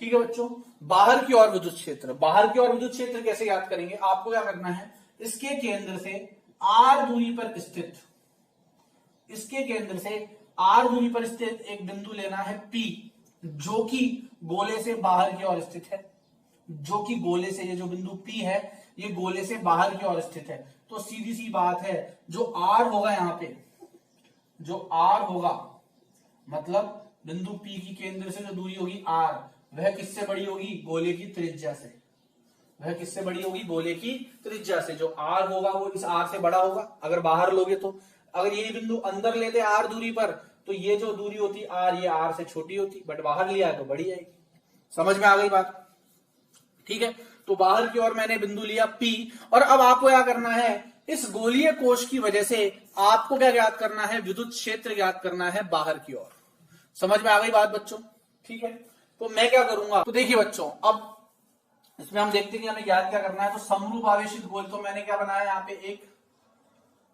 ठीक है बच्चों, बाहर की ओर विद्युत क्षेत्र, बाहर की ओर विद्युत क्षेत्र कैसे याद करेंगे, आपको क्या करना है, इसके केंद्र से r दूरी पर स्थित, इसके केंद्र से r दूरी पर स्थित एक बिंदु लेना है P, जो कि गोले से बाहर की ओर स्थित है, जो कि गोले से, ये जो बिंदु P है ये गोले से बाहर की ओर स्थित है। तो सीधी सी बात है, जो R होगा यहाँ पे, जो आर होगा, मतलब बिंदु पी की केंद्र से जो दूरी होगी आर, वह किससे बड़ी होगी? गोले की त्रिज्या से। वह किससे बड़ी होगी? गोले की त्रिज्या से। जो आर होगा वो इस आर से बड़ा होगा अगर बाहर लोगे तो। अगर ये बिंदु अंदर लेते आर दूरी पर तो ये जो दूरी होती आर, ये आर से छोटी होती, बट बाहर लिया है तो बड़ी आएगी। समझ में आ गई बात? ठीक है, तो बाहर की ओर मैंने बिंदु लिया P, और अब आपको क्या करना है, इस गोलीय कोश की वजह से आपको क्या ज्ञात करना है? विद्युत क्षेत्र ज्ञात करना है बाहर की ओर। समझ में आ गई बात बच्चों? ठीक है, तो मैं क्या करूंगा, तो देखिए बच्चों, अब इसमें हम देखते हैं कि हमें ज्ञात क्या करना है। तो समरूप आवेशित गोल, तो मैंने क्या बनाया यहाँ पे, एक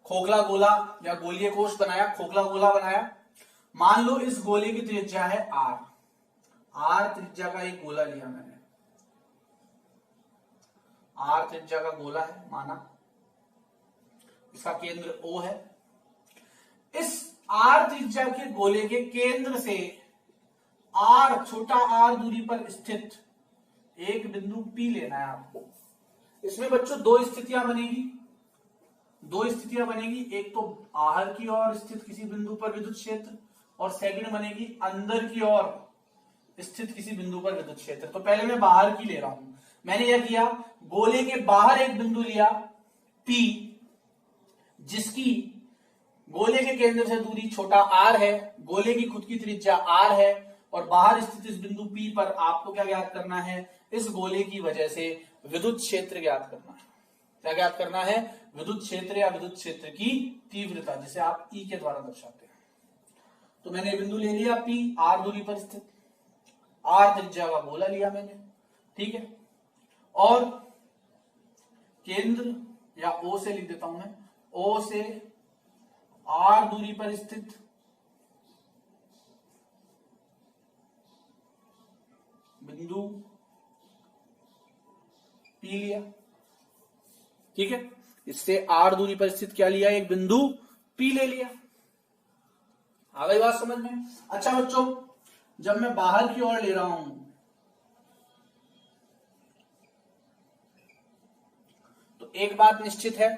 खोखला गोला या गोलीय कोश बनाया, खोखला गोला बनाया। मान लो इस गोले की त्रिज्या है आर, आर त्रिज्या का एक गोला लिया मैंने, आर त्रिज्या का गोला है माना, इसका केंद्र O है। इस आर त्रिज्या के गोले के केंद्र से आर, छोटा आर दूरी पर स्थित एक बिंदु P लेना है आपको। इसमें बच्चों दो स्थितियां बनेगी, दो स्थितियां बनेगी, एक तो बाहर की ओर स्थित किसी बिंदु पर विद्युत क्षेत्र, और सेकंड बनेगी अंदर की ओर स्थित किसी बिंदु पर विद्युत क्षेत्र। तो पहले मैं बाहर की ले रहा हूं। मैंने यह किया, गोले के बाहर एक बिंदु लिया P, जिसकी गोले के केंद्र से दूरी छोटा r है, गोले की खुद की त्रिज्या r है, और बाहर स्थित इस बिंदु P पर आपको क्या ज्ञात करना है? इस गोले की वजह से विद्युत क्षेत्र ज्ञात करना है। क्या ज्ञात करना है? विद्युत क्षेत्र या विद्युत क्षेत्र की तीव्रता, जिसे आप E के द्वारा दर्शाते हैं। तो मैंने बिंदु ले लिया P, r दूरी पर स्थित, r त्रिज्या का गोला लिया मैंने, ठीक है, और केंद्र या O से लिख देता हूं मैं, O से r दूरी पर स्थित बिंदु P लिया, ठीक है, इससे r दूरी पर स्थित क्या लिया? एक बिंदु P ले लिया। आ गई बात समझ में? अच्छा बच्चों, जब मैं बाहर की ओर ले रहा हूं तो एक बात निश्चित है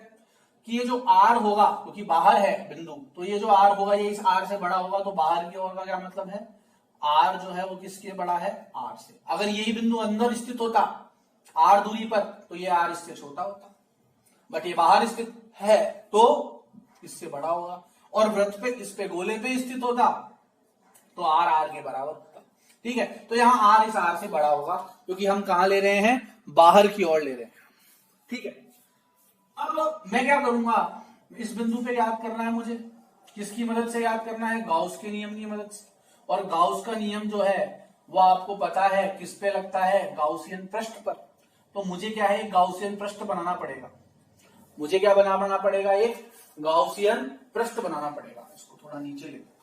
कि ये जो r होगा, क्योंकि बाहर है बिंदु, तो ये जो r होगा ये इस r से बड़ा होगा। तो बाहर की ओर का क्या मतलब है? r जो है वो किसके बड़ा है? r से। अगर यही बिंदु अंदर स्थित होता r दूरी पर तो ये r इससे छोटा होता, बट ये बाहर स्थित है तो इससे बड़ा होगा। और वृत्त पे, इस पे गोले पे स्थित होता तो r r के बराबर होता, ठीक है। तो यहां r इस r से बड़ा होगा, क्योंकि हम कहां ले रहे हैं? बाहर की ओर ले रहे हैं, ठीक है। अब मैं क्या करूंगा, इस बिंदु पे याद करना है मुझे, किसकी मदद से याद करना है? गाउस के नियम की मदद से। और गाउस का नियम जो है वो आपको पता है किस पे लगता है? गाउसियन पृष्ठ पर। तो मुझे क्या है? गाउसियन पृष्ठ बनाना पड़ेगा। मुझे क्या बनाना पड़ेगा? एक गाउसियन पृष्ठ बनाना पड़ेगा। इसको थोड़ा नीचे ले लेता हूं,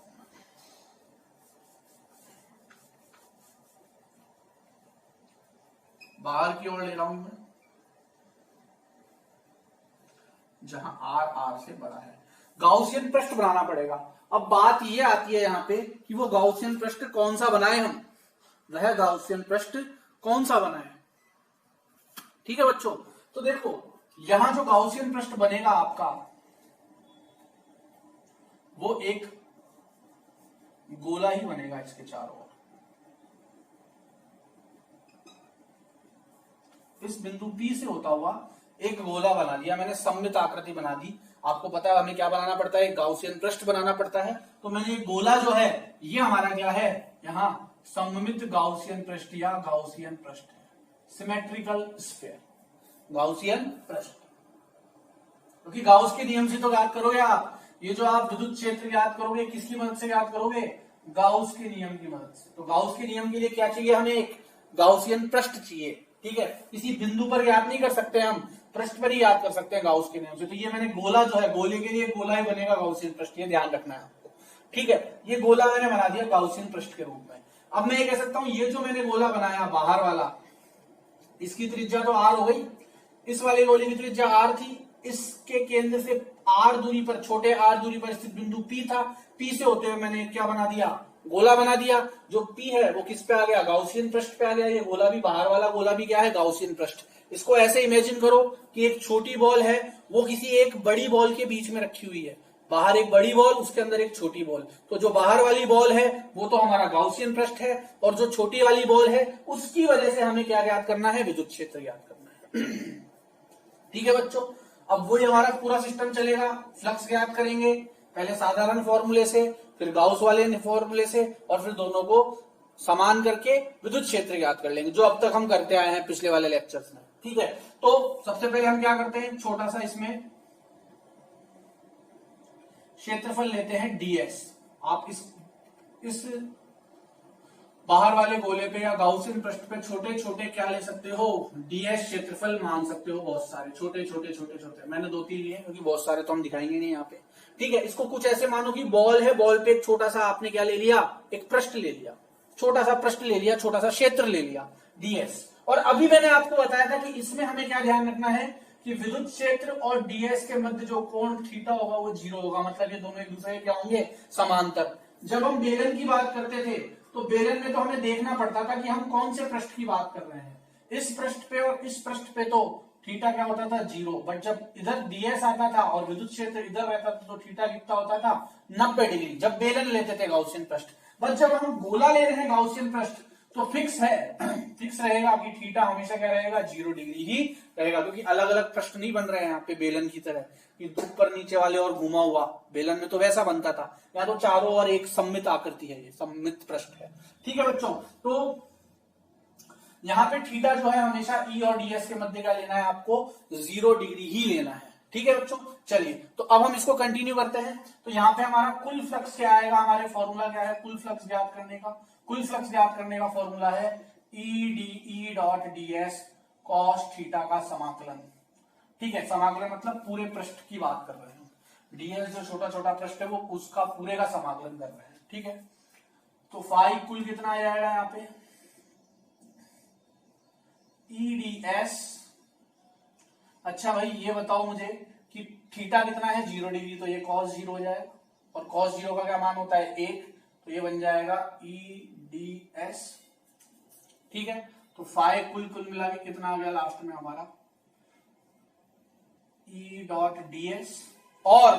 बाहर की ओर ले रहा हूं मैं, जहां r से बड़ा है। गाउसियन पृष्ठ बनाना पड़ेगा। अब बात ये आती है यहाँ पे कि वो गाउसियन पृष्ठ कौन सा बनाए हम, वह गाउसियन पृष्ठ कौन सा बनाए, ठीक है बच्चों। तो देखो, यहां जो गाउसियन पृष्ठ बनेगा आपका, वो एक गोला ही बनेगा इसके चारों ओर। इस बिंदु P से होता हुआ एक गोला बना दिया मैंने, सममित आकृति बना दी। आपको पता है हमें क्या बनाना पड़ता है? गाउसियन पृष्ठ बनाना पड़ता है। तो मैंने गोला जो है ये हमारा क्या है? यहाँ सममित गाउसियन पृष्ठ या गाउसियन पृष्ठ है, सिमेट्रिकल स्फीयर, गाउसियन पृष्ठ। क्योंकि गाउस के नियम से तो याद करोगे आप, ये जो आप विद्युत क्षेत्र याद करोगे किसकी मदद से याद करोगे? गाउस के नियम की मदद से। तो गाउस के नियम के लिए क्या चाहिए हमें? एक गाउसियन पृष्ठ चाहिए, ठीक है। किसी बिंदु पर याद नहीं कर सकते हम, पृष्ठ पर ही याद कर सकते हैं गाउस के नियम से। तो ये मैंने गोला जो है, गोले के लिए गोला ही बनेगा गाउसियन पृष्ठ, ये ध्यान रखना है आपको, ठीक है। ये गोला मैंने बना दिया गाउसियन पृष्ठ के रूप में। अब मैं ये कह सकता हूं, ये जो मैंने गोला बनाया बाहर वाला, इसकी त्रिज्या तो r हो गई, इस वाले गोले की त्रिज्या r थी, इसके केंद्र से r दूरी पर, छोटे r दूरी पर स्थित बिंदु P था। P से होते हुए मैंने क्या बना दिया? गोला बना दिया। जो P है वो किस पे आ गया? गाउसियन पृष्ठ पे आ गया। ये गोला भी, बाहर वाला गोला भी क्या है? गाउसियन पृष्ठ। इसको ऐसे इमेजिन करो कि एक छोटी बॉल है, वो किसी एक बड़ी बॉल के बीच में रखी हुई है। बाहर एक बड़ी बॉल, उसके अंदर एक छोटी बॉल। तो जो बाहर वाली बॉल है वो तो हमारा गाउसियन पृष्ठ है, और जो छोटी वाली बॉल है उसकी वजह से हमें क्या ज्ञात करना है, विद्युत क्षेत्र ज्ञात करना है। ठीक है बच्चों, अब वही हमारा पूरा सिस्टम चलेगा। फ्लक्स ज्ञात करेंगे पहले साधारण फॉर्मूले से, फिर गाउस वाले फॉर्मूले से, और फिर दोनों को समान करके विद्युत क्षेत्र ज्ञात कर लेंगे, जो अब तक हम करते आए हैं पिछले वाले लेक्चर्स में। ठीक है, तो सबसे पहले हम क्या करते हैं, छोटा सा इसमें क्षेत्रफल लेते हैं ds। आप इस बाहर वाले गोले पे या गाउसियन पृष्ठ पे छोटे छोटे क्या ले सकते हो, ds क्षेत्रफल मान सकते हो, बहुत सारे छोटे छोटे छोटे छोटे। मैंने 2-3 लिए क्योंकि बहुत सारे तो हम दिखाएंगे नहीं यहाँ पे। ठीक है, इसको कुछ ऐसे मानो कि बॉल है, बॉल पे एक छोटा सा आपने क्या ले लिया, एक पृष्ठ ले लिया, छोटा सा पृष्ठ ले लिया, छोटा सा क्षेत्र ले लिया ds। और अभी मैंने आपको बताया था कि इसमें हमें क्या ध्यान रखना है कि विद्युत क्षेत्र और ds के मध्य जो कोण थीटा होगा वो 0 होगा, मतलब ये दोनों एक दूसरे के क्या होंगे, समांतर। जब हम बेलन की बात करते थे तो बेलन में तो हमें देखना पड़ता था कि हम कौन से पृष्ठ की बात कर रहे हैं, इस पृष्ठ पे और इस पृष्ठ पे तो थीटा क्या होता था, 0। बट जब इधर ds आता था और विद्युत क्षेत्र इधर रहता था तो थीटा कितना होता था, 90 डिग्री, जब बेलन लेते थे गाउसियन पृष्ठ। बट जब हम गोला ले रहे हैं गाउसियन पृष्ठ तो फिक्स है, फिक्स रहेगा कि थीटा हमेशा क्या रहेगा, 0 डिग्री ही रहेगा, क्योंकि अलग अलग पृष्ठ नहीं बन रहे हैं यहाँ पे बेलन की तरह कि ऊपर नीचे वाले और घुमा हुआ। बेलन में तो वैसा बनता था, या तो चारों ओर एक सममित आकृति है, ये सममित पृष्ठ है। ठीक है बच्चों, तो यहाँ पे थीटा जो है हमेशा ई और ds के मध्य का लेना है आपको, 0 डिग्री ही लेना है। ठीक है बच्चों, चलिए तो अब हम इसको कंटिन्यू करते हैं। तो यहाँ पे हमारा कुल फ्लक्स क्या आएगा, हमारे फॉर्मूला क्या है कुल फ्लक्स ज्ञात करने का, कुल फ्लक्स ज्ञात करने का फॉर्मूला है E dot ds cos theta का समाकलन। ठीक है, समाकलन मतलब पूरे पृष्ठ की बात कर रहे हैं, ds जो छोटा छोटा पृष्ठ है वो उसका पूरे का समाकलन कर रहे हैं। ठीक है, तो फाई कुल कितना आ जाएगा यहाँ पे, eds। अच्छा भाई ये बताओ मुझे कि थीटा कितना है, 0 डिग्री, तो ये cos 0 हो जाएगा, और cos 0 का क्या मान होता है, 1, तो ये बन जाएगा eds। ठीक है, तो फाई कुल मिला के कितना आ गया लास्ट में हमारा, ई डॉट ds। और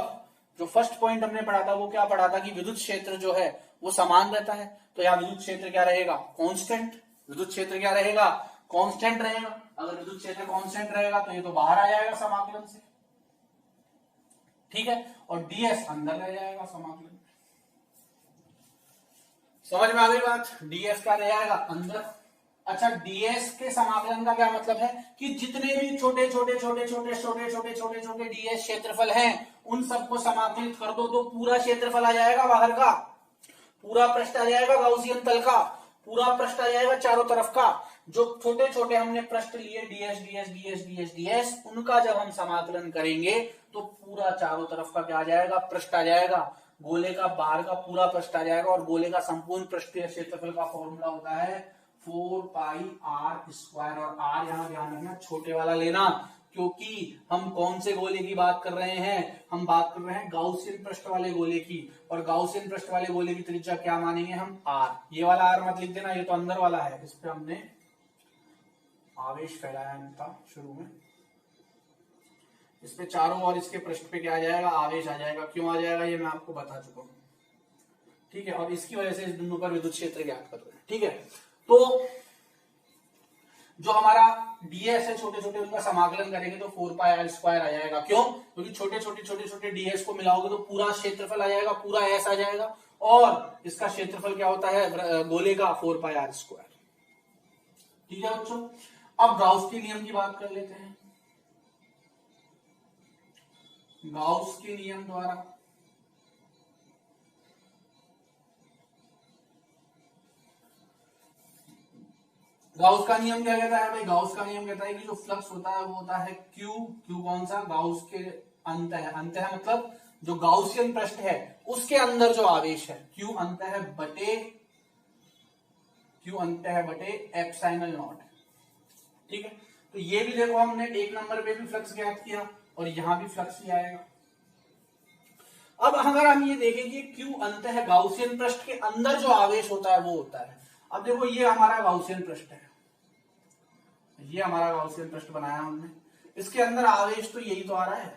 जो फर्स्ट पॉइंट हमने पढ़ा था वो क्या पढ़ा था कि विद्युत क्षेत्र जो है वो समान रहता है, तो यहाँ विद्युत क्षेत्र क्या रहेगा, कांस्टेंट। विद्युत क्षेत्र क्या रहेगा, कांस्टेंट रहेगा। अगर विद्युत क्षेत्र कांस्टेंट रहेगा तो ये तो बाहर आ जाएगा समाकलन से। ठीक है, और ds अंदर रह जाएगा समाकलन में। समझ में आ गई बात, ds क्या रह जाएगा, अंदर। अच्छा, ds के समाकलन का क्या मतलब है कि जितने भी छोटे छोटे छोटे छोटे छोटे छोटे छोटे छोटे ds क्षेत्रफल हैं उन सबको समाकलित कर दो तो पूरा क्षेत्रफल आ जाएगा बाहर का, पूरा पृष्ठ आ जाएगा गाउसियन तल का, पूरा पृष्ठ आ जाएगा चारों तरफ का। जो छोटे छोटे हमने पृष्ठ लिए ds ds ds ds ds, उनका जब हम समाकलन करेंगे तो पूरा चारों तरफ का क्या आ जाएगा, पृष्ठ आ जाएगा, गोले का बाहर का पूरा पृष्ठ आ जाएगा। और गोले का संपूर्ण पृष्ठीय क्षेत्रफल का फॉर्मूला होता है 4 पाई r स्क्वायर, और r यहाँ ध्यान रखना छोटे वाला लेना, क्योंकि हम कौन से गोले की बात कर रहे हैं, हम बात कर रहे हैं गाउसियन पृष्ठ वाले गोले की, और गाउसियन पृष्ठ वाले गोले की त्रिज्या क्या मानेंगे हम, r। ये वाला r मत लिख देना, ये तो अंदर वाला है, इस पे हमने आवेश फैलाया था शुरू में, इस पे चारों ओर इसके पृष्ठ पे क्या आ जाएगा, आवेश आ जाएगा। क्यों आ जाएगा ये मैं आपको बता चुका हूं। ठीक है, और इसकी वजह से इस बिंदु पर विद्युत क्षेत्र ज्ञात कर रहे हैं। ठीक है, तो जो हमारा ds है छोटे छोटे उनका समाकलन करेंगे तो 4 पाई r स्क्वायर आ जाएगा। क्यों, क्योंकि छोटे छोटे छोटे छोटे ds को मिलाओगे तो पूरा क्षेत्रफल आ जाएगा, पूरा s आ जाएगा, और इसका क्षेत्रफल क्या होता है गोले का, 4 पाई r स्क्वायर। ठीक है बच्चों, अब गाउस के नियम की बात कर लेते हैं। गाउस के नियम द्वारा गाउस का नियम क्या कहता है भाई, गाउस का नियम कहता है कि जो फ्लक्स होता है वो होता है क्यू, क्यू कौन सा, गाउस के अंत है, अंत है मतलब जो गाउसियन पृष्ठ है उसके अंदर जो आवेश है, क्यू अंत है बटे एप्सिलॉन नॉट। ठीक है, तो ये भी देखो हमने 1 नंबर पे भी फ्लक्स ज्ञात किया और यहां भी फ्लक्स ही आएगा। अब अगर हम ये देखें कि क्यू अंत है, गाउसियन पृष्ठ के अंदर जो आवेश होता है वो होता है। अब देखो ये हमारा गाउसियन पृष्ठ है, ये हमारा गाउसियन पृष्ठ बनाया हमने, इसके अंदर आवेश तो यही तो आ रहा है,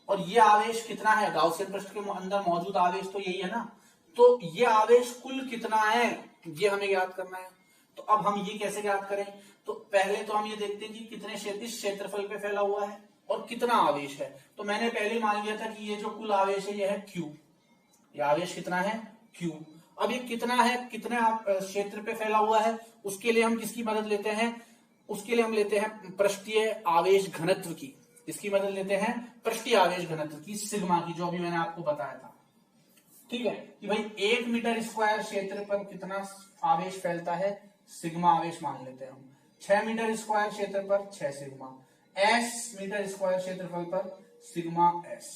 और ये आवेश कितना है, गाउसियन पृष्ठ के अंदर मौजूद आवेश तो यही है ना, तो ये आवेश कुल कितना है ये हमें ज्ञात करना है। तो अब हम ये कैसे ज्ञात करें, तो पहले तो हम ये देखते हैं कि कितने इस क्षेत्रफल पे फैला हुआ है और कितना आवेश है। तो मैंने पहले मान लिया था कि ये जो कुल आवेश है ये है Q, ये आवेश कितना है Q। अब ये कितना है, कितने क्षेत्र पे फैला हुआ है, उसके लिए हम किसकी मदद लेते हैं, उसके लिए हम लेते हैं पृष्ठीय आवेश घनत्व की। इसकी मदद लेते हैं पृष्ठीय आवेश घनत्व की, सिग्मा की, जो अभी मैंने आपको बताया था। ठीक है कि भाई 1 मीटर स्क्वायर क्षेत्र पर कितना आवेश फैलता है, सिग्मा आवेश मान लेते हैं हम। 6 मीटर स्क्वायर क्षेत्र पर 6 सिग्मा, S मीटर स्क्वायर क्षेत्रफल पर सिग्मा S।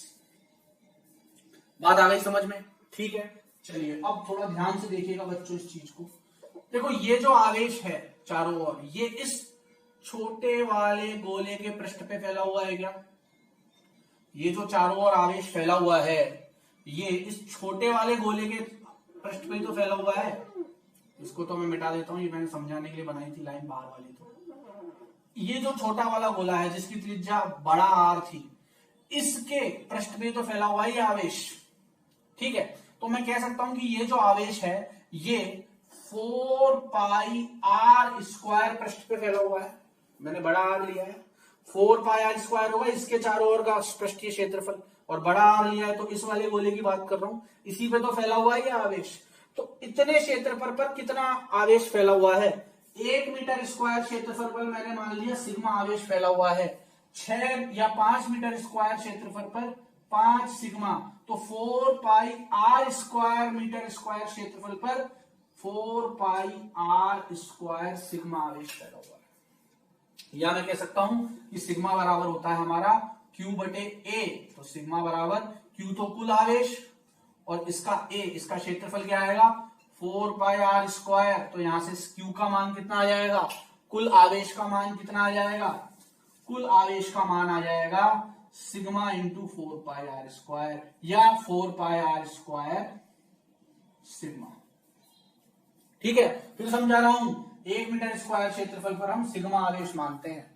बात आ गई समझ में? ठीक है, चलिए अब थोड़ा ध्यान से देखिएगा बच्चों इस चीज को। देखो ये जो आवेश है चारों ओर, ये इस छोटे वाले गोले के पृष्ठ पे फैला हुआ है क्या? ये जो चारों ओर आवेश फैला हुआ है ये इस छोटे वाले गोले के पृष्ठ पे तो फैला हुआ है। इसको तो मैं मिटा देता हूं, ये मैंने समझाने के लिए बनाई थी लाइन बाहर वाली। तो ये जो छोटा वाला गोला है जिसकी त्रिज्या बड़ा R थी, इसके पृष्ठ पे तो फैला हुआ है ये आवेश। ठीक है, तो मैं कह सकता हूं कि ये जो आवेश है ये 4 पाई R स्क्वायर पृष्ठ पे फैला हुआ है। मैंने बड़ा R लिया है, 4 पाई R स्क्वायर होगा इसके चारों ओर का पृष्ठीय क्षेत्रफल, और बड़ा R लिया है तो इस वाले गोले की बात कर रहा हूं, इसी पे तो फैला हुआ है ये आवेश। तो इतने क्षेत्रफल पर कितना आवेश फैला हुआ है, 1 मीटर स्क्वायर क्षेत्रफल पर मैंने मान लिया सिग्मा आवेश फैला हुआ है। 6 या 5 मीटर स्क्वायर क्षेत्रफल पर 5 सिग्मा, तो 4 पाई R स्क्वायर मीटर स्क्वायर क्षेत्रफल पर 4 पाई R स्क्वायर सिग्मा आवेश फैला हुआ है। या मैं कह सकता हूं कि सिग्मा बराबर होता है हमारा Q बटे A। तो सिग्मा बराबर Q तो कुल आवेश, और इसका A, इसका क्षेत्रफल क्या आएगा 4 पाई R स्क्वायर। तो यहां से Q का मान कितना आ जाएगा, कुल आवेश का मान कितना आ जाएगा, कुल आवेश का मान आ जाएगा सिग्मा इंटू 4 पाई R स्क्वायर, या 4 पाई R स्क्वायर सिग्मा। ठीक है, फिर समझा रहा हूं, 1 मीटर स्क्वायर क्षेत्रफल पर हम सिग्मा आवेश मानते हैं।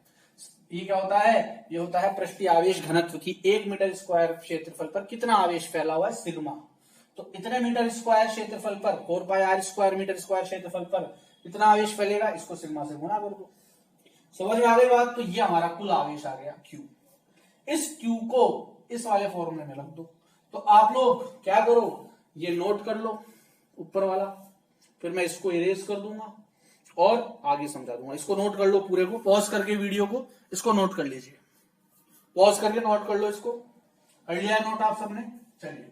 ये क्या होता है, ये होता है पृष्ठीय आवेश घनत्व की 1 मीटर स्क्वायर क्षेत्रफल पर कितना आवेश फैला हुआ है, सिग्मा। तो इतने मीटर स्क्वायर क्षेत्रफल पर 4 पाई R स्क्वायर मीटर स्क्वायर क्षेत्रफल पर कितना आवेश फैलेगा, इसको सिग्मा से गुणा कर दो। समझ में आ गई बात? तो ये हमारा कुल आवेश आ गया Q। इस Q को इस वाले फॉर्मूले में रख दो। तो आप लोग क्या करो, ये नोट कर लो ऊपर वाला, फिर मैं इसको इरेज कर दूंगा और आगे समझा दूंगा। इसको नोट कर लो पूरे को, पॉज करके वीडियो को इसको नोट कर लीजिए, पॉज करके नोट कर लो इसको। कर लिया नोट आप सबने? चलिए,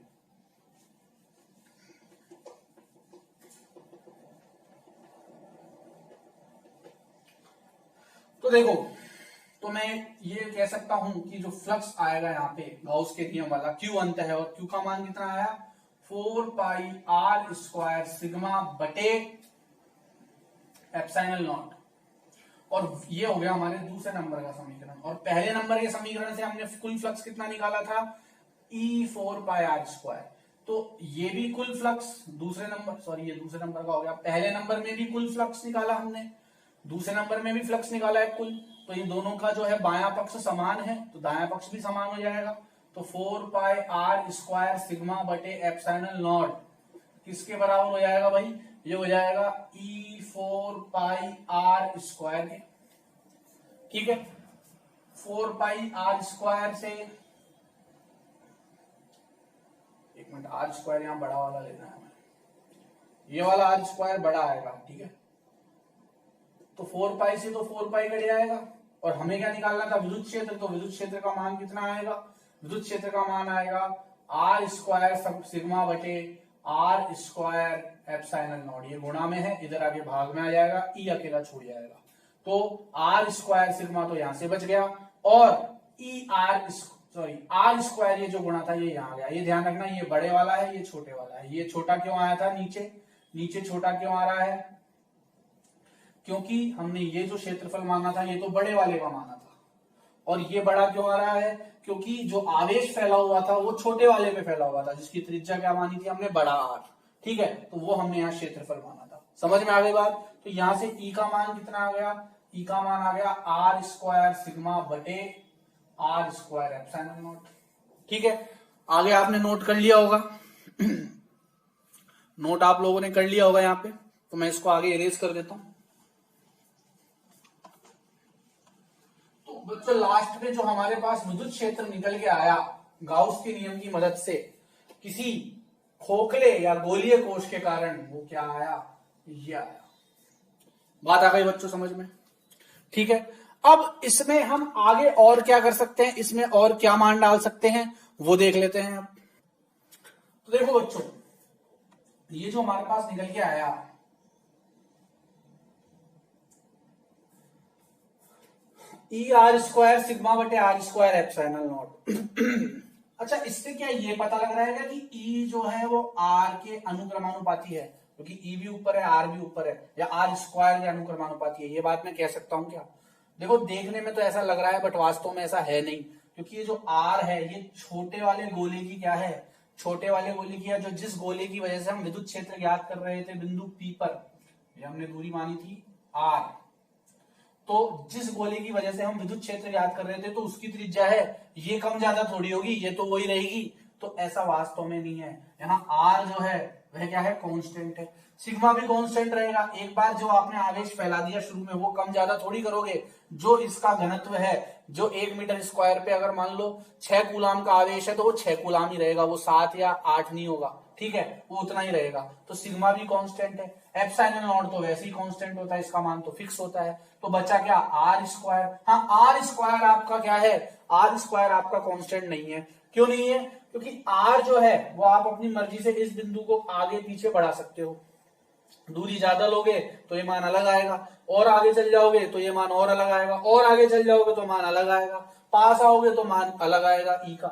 तो देखो, तो मैं ये कह सकता हूं कि जो फ्लक्स आएगा यहाँ पे गाउस के नियम वाला Q अंत है, और Q का मान कितना आया 4 पाई R स्क्वायर सिग्मा बटे एप्सिलॉन नॉट। और ये हो गया हमारे दूसरे नंबर का समीकरण। और पहले नंबर के समीकरण से हमने कुल फ्लक्स कितना निकाला था, E4 पाई R स्क्वायर। तो ये भी कुल फ्लक्स दूसरे नंबर, सॉरी ये दूसरे नंबर का हो गया, पहले नंबर में भी कुल फ्लक्स निकाला हमने, दूसरे नंबर में भी फ्लक्स निकाला है कुल। तो इन दोनों का जो है बायां पक्ष समान है तो दायां पक्ष भी समान हो जाएगा। तो 4 पाई R स्क्वायर सिग्मा बटे एप्सिलॉन नॉट किसके बराबर हो जाएगा भाई, ये हो जाएगा E4 पाई R स्क्वायर के। ठीक है, 4 पाई R स्क्वायर से, एक मिनट, R स्क्वायर यहां बड़ा वाला लेना है हमें, ये वाला R स्क्वायर बड़ा आएगा। ठीक है, तो 4 पाई से तो 4 पाई कट जाएगा, और हमें क्या निकालना था, विद्युत क्षेत्र। तो विद्युत क्षेत्र का मान कितना आएगा, विद्युत क्षेत्र का मान आएगा R स्क्वायर सिग्मा बटे R स्क्वायर एप्सिलॉन नॉट। ये गुणा में है, इधर आगे भाग में आ जाएगा, E अकेला छूट जाएगा। तो R स्क्वायर सिग्मा तो यहां से बच गया, और R स्क्वायर ये जो गुणा था ये यहाँ गया। ये ध्यान रखना, ये बड़े वाला है, ये छोटे वाला है। ये छोटा क्यों आया था नीचे छोटा क्यों आ रहा है, क्योंकि हमने ये जो क्षेत्रफल माना था ये तो बड़े वाले का माना था, और ये बड़ा क्यों आ रहा है, क्योंकि जो आवेश फैला हुआ था वो छोटे वाले पे फैला हुआ था, जिसकी त्रिज्या क्या मानी थी हमने, बड़ा R। ठीक है, तो वो हमने यहाँ क्षेत्रफल माना था। समझ में आ गई बात? तो यहां से E का मान कितना आ गया, E का मान आ गया R स्क्वायर सिग्मा बटे R स्क्वायर एप्सिलॉन नॉट। ठीक है, आगे आपने नोट कर लिया होगा। नोट आप लोगों ने कर लिया होगा यहाँ पे, तो मैं इसको आगे इरेज कर देता हूं। तो बच्चों लास्ट में जो हमारे पास विद्युत क्षेत्र निकल के आया गाउस के नियम की मदद से किसी खोखले या गोलीय कोश के कारण, वो क्या आया, ये आया। बात आ गई बच्चों समझ में? ठीक है, अब इसमें हम आगे और क्या कर सकते हैं, इसमें और क्या मान डाल सकते हैं वो देख लेते हैं अब। तो देखो बच्चों, ये जो हमारे पास निकल के आया ई आर स्क्वायर सिग्मा बटे आर स्क्वायर एप्सिलॉन नॉट। अच्छा, इससे क्या ये पता लग रहा है कि ई जो है वो आर के अनुक्रमानुपाती है, क्योंकि ई भी ऊपर है आर भी ऊपर है, या आर स्क्वायर के अनुक्रमानुपाती है, ये बात मैं कह सकता हूं क्या? देखो देखने में तो ऐसा लग रहा है बट वास्तव में ऐसा है नहीं, क्योंकि ये जो आर है ये छोटे वाले गोले की क्या है, छोटे वाले गोले की, या जो जिस गोले की वजह से हम विद्युत क्षेत्र ज्ञात कर रहे थे बिंदु पी पर, ये हमने दूरी मानी थी आर, तो जिस गोले की वजह से हम विद्युत क्षेत्र ज्ञात कर रहे थे तो उसकी त्रिज्या है, ये कम ज्यादा थोड़ी होगी, ये तो वही रहेगी। तो ऐसा वास्तव में नहीं है, यहाँ आर जो है वह क्या है, कांस्टेंट है, सिग्मा भी कांस्टेंट रहेगा। एक बार जो आपने आवेश फैला दिया शुरू में, वो कम ज्यादा थोड़ी करोगे। जो इसका घनत्व है, जो 1 मीटर स्क्वायर पे अगर मान लो 6 कूलाम का आवेश है, तो वो 6 कूलाम ही रहेगा, वो 7 या 8 नहीं होगा, ठीक है, वो उतना ही रहेगा। तो सिग्मा भी कांस्टेंट है, एप्सिलॉन नॉट तो वैसे ही कांस्टेंट होता है, इसका मान तो फिक्स होता है। तो बचा क्या, आर स्क्वायर। हाँ, आर स्क्वायर आपका क्या है, आर स्क्वायर आपका कांस्टेंट नहीं है। क्यों नहीं है? क्योंकि आर जो है वो आप अपनी मर्जी से इस बिंदु को आगे पीछे बढ़ा सकते हो। दूरी ज्यादा लोगे तो ये मान अलग आएगा, और आगे चल जाओगे तो ये मान और अलग आएगा, और आगे चल जाओगे तो मान अलग आएगा, पास आओगे तो मान अलग आएगा ई का।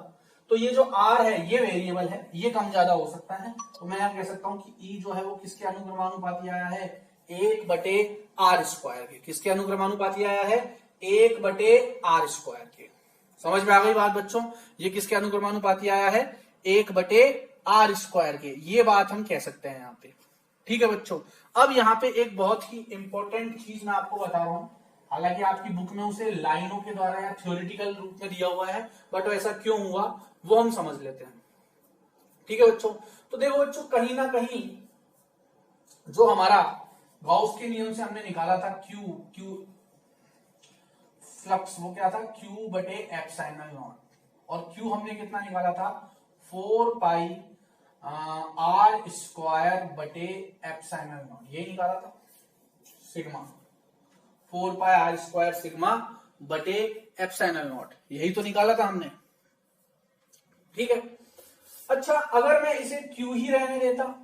तो ये जो आर है ये वेरिएबल है, ये कम ज्यादा हो सकता है। तो मैं यहां कह सकता हूं कि ई जो है वो किसके अनुक्रमानुपाती आया है, 1 बटे आर स्क्वायर के। किसके अनुक्रमानुपाती आया है, 1 बटे आर स्क्वायर के। समझ में आ गई बात बच्चों? ये किसके अनुक्रमानुपाती आया है, 1 बटे आर स्क्वायर के। ये बात हम कह सकते हैं यहाँ पे, ठीक है बच्चों। अब यहाँ पे एक बहुत ही इंपॉर्टेंट चीज मैं आपको बता रहा हूं, हालांकि आपकी बुक में उसे लाइनों के द्वारा या थ्योरेटिकल रूप में दिया हुआ है, बट ऐसा क्यों हुआ वो हम समझ लेते हैं, ठीक है बच्चों। तो देखो बच्चों, कहीं ना कहीं जो हमारा गाउस के नियम से हमने निकाला था क्यू फ्लक्स, वो क्या था, क्यू बटे एप्सिलॉन नॉट, और क्यू हमने कितना निकाला था, 4 पाई आर स्क्वायर बटे एप्सिलॉन नॉट, ये निकाला था sigma, 4 pi r square sigma बटे एप्सिलॉन नॉट, यही तो निकाला था हमने, ठीक है। अच्छा, अगर मैं इसे क्यू ही रहने देता,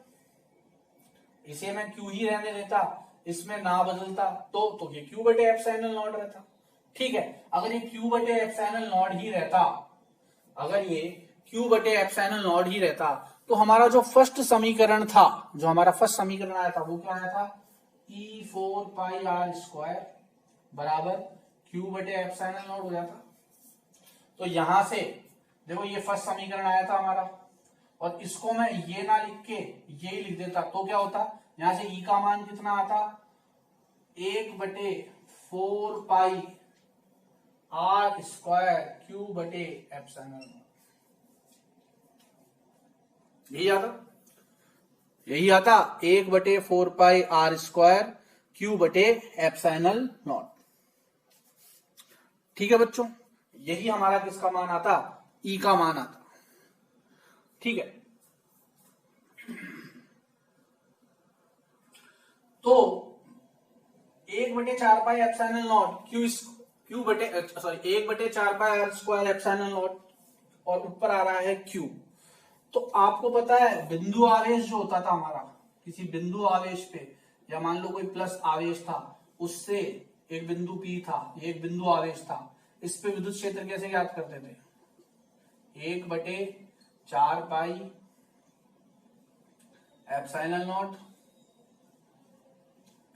इसे मैं क्यू ही रहने देता, इसमें ना बदलता, तो ये क्यू बटे एप्सिलॉन नॉट रहता, ठीक है। अगर ये क्यू बटे एप्सिलॉन नॉट ही रहता, अगर ये क्यू बटे एप्सिलॉन नॉट ही रहता, तो हमारा जो फर्स्ट समीकरण था, जो हमारा फर्स्ट समीकरण आया था, वो क्या आया था, ई 4 पाई आर स्क्वायर बराबर क्यू बटे एप्सिलॉन नॉट हो जाता। तो यहां से देखो ये फर्स्ट समीकरण आया था हमारा, और इसको मैं ये ना लिख के ये लिख देता, तो क्या होता, यहां से ई का मान कितना आता, 1 बटे 4 पाई आर स्क्वायर क्यू बटे एप्सिलॉन नॉट, यही आता 1 बटे 4 पाई आर स्क्वायर क्यू बटे एप्सिलॉन नॉट, ठीक है बच्चों। यही हमारा किसका मान आता, ई का मान आता, ठीक है। तो 1 बटे 4 पाई एप्सिलॉन नॉट क्यू बटे 1 बटे 4 pi r square epsilon not, और ऊपर आ रहा है क्यू। तो आपको पता है बिंदु आवेश जो होता था हमारा, किसी बिंदु आवेश पे, या मान लो कोई प्लस आवेश था, उससे एक बिंदु पी था, ये एक बिंदु आवेश था, इस पे विद्युत क्षेत्र कैसे ज्ञात करते थे, 1 बटे 4 पाई एप्सिलॉन नॉट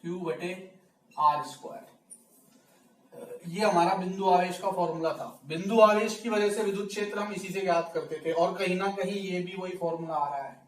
क्यू बटे आर स्क्वायर, ये हमारा बिंदु आवेश का फॉर्मूला था। बिंदु आवेश की वजह से विद्युत क्षेत्र हम इसी से ज्ञात करते थे, और कहीं ना कहीं ये भी वही फॉर्मूला आ रहा है,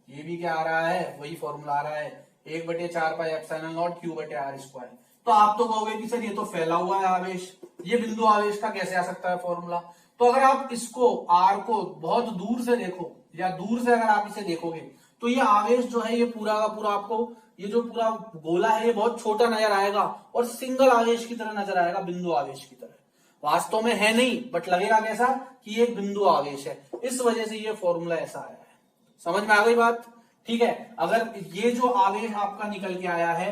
ये भी क्या आ रहा है, वही फॉर्मूला आ रहा है, 1 बटे 4 पाई एप्सिलॉन नॉट क्यू बटे आर स्क्वायर। तो आप तो कहोगे कि सर ये तो फैला हुआ है आवेश, ये बिंदु आवेश का कैसे आ सकता है फॉर्मूला? तो अगर आप इसको आर को बहुत दूर से देखो या दूर से अगर आप इसे देखोगे तो ये आवेश जो है ये पूरा का पूरा आपको ये जो पूरा गोला है ये बहुत छोटा नजर आएगा और सिंगल आवेश की तरह नजर आएगा, बिंदु आवेश की तरह। वास्तव में है नहीं, बट लगेगा कैसा कि ये एक बिंदु आवेश है। इस वजह से ये फॉर्मूला ऐसा आया है। समझ में आ गई बात? ठीक है। अगर ये जो आवेश आपका निकल के आया है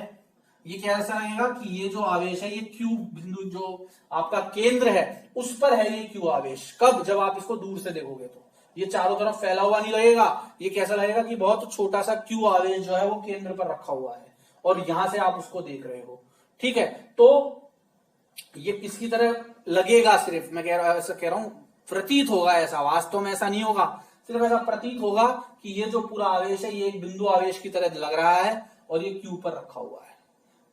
ये कैसा रहेगा कि ये जो आवेश है ये क्यू बिंदु जो आपका केंद्र है उस पर है ये क्यू आवेश। कब? जब आप इसको दूर से देखोगे तो ये चारों तरफ फैला हुआ नहीं लगेगा, ये कैसा लगेगा कि बहुत छोटा सा क्यू आवेश जो है वो केंद्र पर रखा हुआ है और यहां से आप उसको देख रहे हो। ठीक है, तो ये किसकी तरह लगेगा, सिर्फ मैं ऐसा कह रहा हूं प्रतीत होगा, ऐसा वास्तव में ऐसा नहीं होगा, सिर्फ ऐसा प्रतीत होगा कि ये जो पूरा आवेश है ये एक बिंदु आवेश की तरह लग रहा है और ये क्यू पर रखा हुआ है।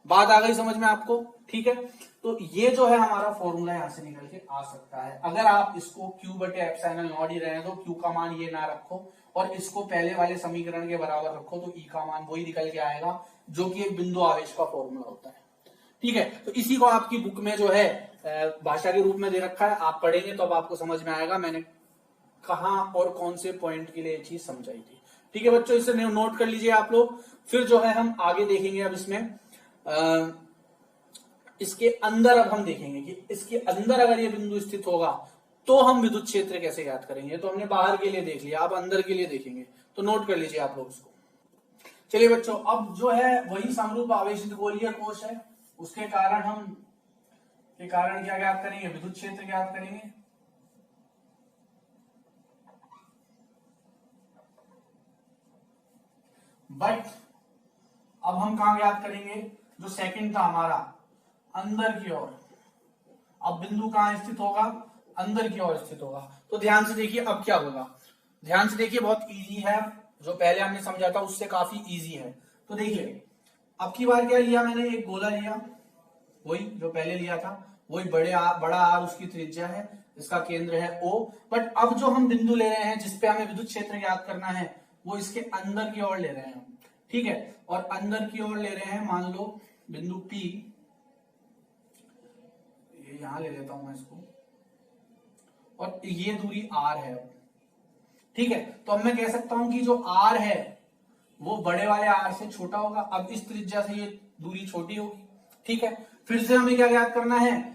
बात आ गई समझ में आपको? ठीक है, तो ये जो है हमारा फॉर्मूला यहां से निकल के आ सकता है। अगर आप इसको क्यू बटे एप्सिलॉन नॉट ही रहने दो, क्यू का मान ये ना रखो और इसको पहले वाले समीकरण के बराबर रखो तो ई का मान वही निकल के आएगा जो कि एक बिंदु आवेश का फॉर्मूला होता है। ठीक है, तो इसी को आपकी बुक में जो है भाषा के रूप में दे रखा है, आप पढ़ेंगे तो अब आपको समझ में आएगा मैंने कहां और कौन से पॉइंट के लिए ये चीज समझाई थी। ठीक है बच्चों, इसे नोट कर लीजिए आप लोग। फिर जो है हम आगे देखेंगे अब इसमें इसके अंदर अब हम देखेंगे कि इसके अंदर अगर ये बिंदु स्थित होगा तो हम विद्युत क्षेत्र कैसे ज्ञात करेंगे। तो हमने बाहर के लिए देख लिया, अब अंदर के लिए देखेंगे, तो नोट कर लीजिए आप लोग इसको। चलिए बच्चों, अब जो है वही समरूप आवेशित गोलीय कोश है, उसके कारण हम के कारण क्या ज्ञात करेंगे? विद्युत क्षेत्र ज्ञात करेंगे। बट अब हम कहां ज्ञात करेंगे? जो सेकंड था हमारा अंदर की ओर। अब बिंदु कहां स्थित होगा? अंदर की ओर स्थित होगा। तो ध्यान से देखिए अब क्या होगा, ध्यान से देखिए, बहुत इजी है, जो पहले हमने समझा था उससे काफी इजी है। तो देखिए अब की बार क्या लिया मैंने, एक गोला लिया, वही जो पहले लिया था, वही बड़ा आर उसकी त्रिज्या है, इसका केंद्र है O। बट अब जो हम बिंदु ले रहे हैं जिसपे हमें विद्युत क्षेत्र ज्ञात करना है वो इसके अंदर की ओर ले रहे हैं। ठीक है, और अंदर की ओर ले रहे हैं, मान लो बिंदु P, ये यहां ले लेता हूं मैं इसको, और ये दूरी R है। ठीक है, तो अब मैं कह सकता हूं कि जो R है वो बड़े वाले R से छोटा होगा। अब इस त्रिज्या से ये दूरी छोटी होगी। ठीक है, फिर से हमें क्या ज्ञात करना है?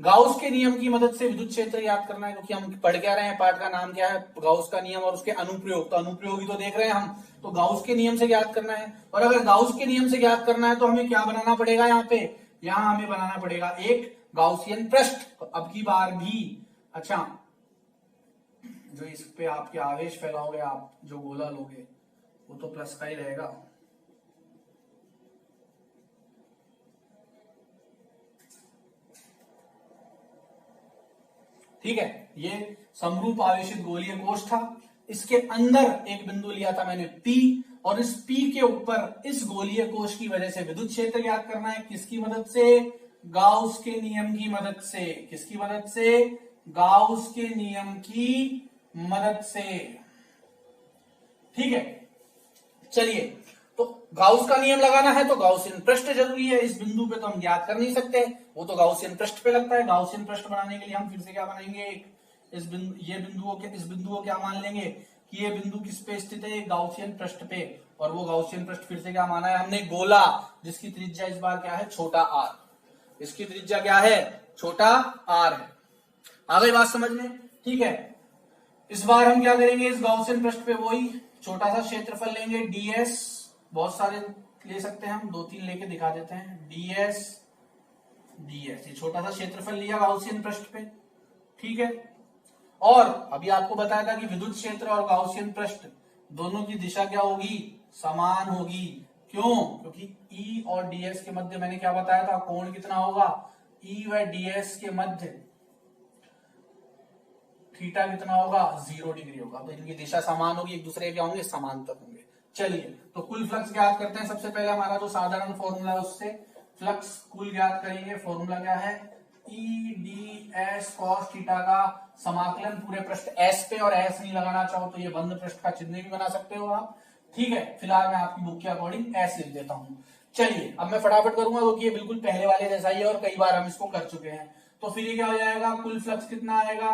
गाउस के नियम की मदद से विद्युत क्षेत्र ज्ञात करना है, क्योंकि हम पढ़ क्या रहे हैं, पाठ का नाम क्या है? गाउस का नियम और उसके अनुप्रयोग। तो अनुप्रयोगी तो देख रहे हैं हम, तो गाउस के नियम से ज्ञात करना है। और अगर गाउस के नियम से ज्ञात करना है तो हमें क्या बनाना पड़ेगा? यहाँ पे यहां हमें बनाना पड़ेगा एक गाउसियन पृष्ठ। तो अब की बार भी अच्छा, जो इस पे आपके आवेश फैलाओगे, आप जो गोला लोगे वो तो प्लस का ही रहेगा। ठीक है, ये समरूप आवेशित गोलीय कोश था। इसके अंदर एक बिंदु लिया था मैंने P, और इस P के ऊपर इस गोलीय कोश की वजह से विद्युत क्षेत्र ज्ञात करना है। किसकी मदद से? गाउस के नियम की मदद से। किसकी मदद से? गाउस के नियम की मदद से। ठीक है, चलिए, तो गाउस का नियम लगाना है तो गाउसियन पृष्ठ जरूरी है। इस बिंदु पे तो हम ज्ञात कर नहीं सकते, वो तो गाउसियन पृष्ठ पे लगता है। गाउसियन पृष्ठ बनाने के लिए हम फिर से क्या बनाएंगे? इस बिंदु को क्या मान लेंगे कि ये बिंदु किस पे स्थित है? गाउसियन पृष्ठ पे। और वो गाउसियन पृष्ठ फिर से क्या माना है हमने? गोला, जिसकी त्रिज्या इस बार क्या है? छोटा r। इसकी त्रिज्या क्या है? छोटा r है। आ गई बात समझ में? ठीक है, इस बार हम क्या करेंगे? इस गाउसियन पृष्ठ पे वही छोटा सा क्षेत्रफल लेंगे ds, बहुत सारे ले सकते हैं हम, 2-3 लेके दिखा देते हैं। ds ये छोटा सा क्षेत्रफल लिया गाउसियन पृष्ठ पे। ठीक है, और अभी आपको बताया था कि विद्युत क्षेत्र और गाउसियन पृष्ठ दोनों की दिशा क्या होगी? समान होगी। क्यों? क्योंकि E और ds के मध्य मैंने क्या बताया था? कोण कितना होगा? E व ds के मध्य थीटा कितना होगा? 0 डिग्री होगा। तो इनकी दिशा समान होगी, एक दूसरे के क्या होंगे? समांतर होंगे। चलिए, तो कुल फ्लक्स ज्ञात करते हैं। सबसे पहले हमारा जो साधारण फॉर्मूला है उससे फ्लक्स कुल ज्ञात करेंगे। फॉर्मूला क्या है? E ds cos थीटा का समाकलन पूरे पृष्ठ S पे, और S नहीं लगाना चाहो तो ये बंद पृष्ठ का चिन्ह भी बना सकते हो आप। ठीक है, फिलहाल मैं आपकी बुक के अकॉर्डिंग S लिख देता हूं। चलिए, अब मैं फटाफट करूंगा क्योंकि ये बिल्कुल पहले वाले जैसा ही है और कई बार हम इसको कर चुके हैं। तो फिर ये क्या हो जाएगा? कुल फ्लक्स कितना आएगा?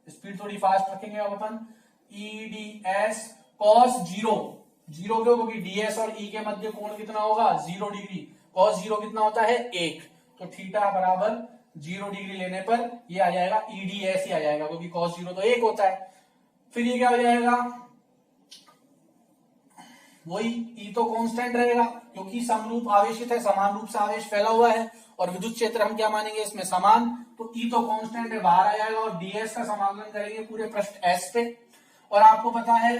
स्पीड थोड़ी फास्ट रखेंगे अब अपन। EDS cos 0, 0 क्यों, क्योंकि DS और E के मध्य कोण कितना होगा 0 डिग्री, cos 0 कितना होता है 1, तो थीटा बराबर 0 डिग्री लेने पर ये आ जाएगा EDS ही आ जाएगा, क्योंकि cos 0 तो 1 होता है। फिर ये क्या हो जाएगा, वही E तो कांस्टेंट रहेगा क्योंकि समरूप आवेशित है, समान रूप से आवेश फैला हुआ है, और विद्युत क्षेत्र हम क्या मानेंगे इसमें समान, तो E तो कांस्टेंट है बाहर आ जाएगा, और DS का समाकलन करेंगे पूरे पृष्ठ S पे। और आपको पता है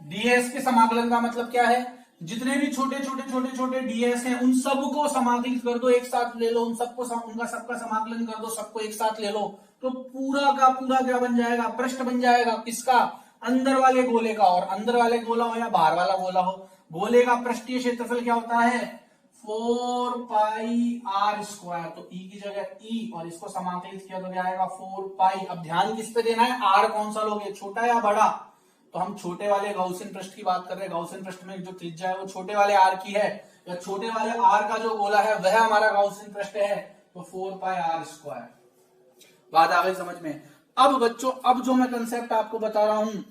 DS के समाकलन का मतलब क्या है, जितने भी छोटे छोटे छोटे छोटे DS हैं उन सबको समाकलित कर दो, एक साथ ले लो, उन सबको उनका सबका समाकलन कर दो, सबको एक साथ ले लो, तो पूरा का पूरा क्या बन जाएगा, पृष्ठ बन जाएगा किसका, अंदर वाले गोले का। और अंदर वाले गोला हो या बाहर वाला गोला हो, गोले का पृष्ठीय क्षेत्रफल क्या होता है 4 पाई r स्क्वायर, तो E की जगह E और इसको समाकलित किया तो क्या आएगा 4 पाई। अब ध्यान किस पे देना है, r कौन सा लोगे, छोटा या बड़ा, तो हम छोटे वाले गाउसियन पृष्ठ की बात कर रहे हैं। गाउसियन पृष्ठ में जो त्रिज्या है वो छोटे वाले r की है, या छोटे वाले r का जो गोला है वह हमारा गाउसियन पृष्ठ है, तो 4 पाई r स्क्वायर। बात आ गई समझ में। अब बच्चों, अब जो मैं कंसेप्ट आपको बता रहा हूं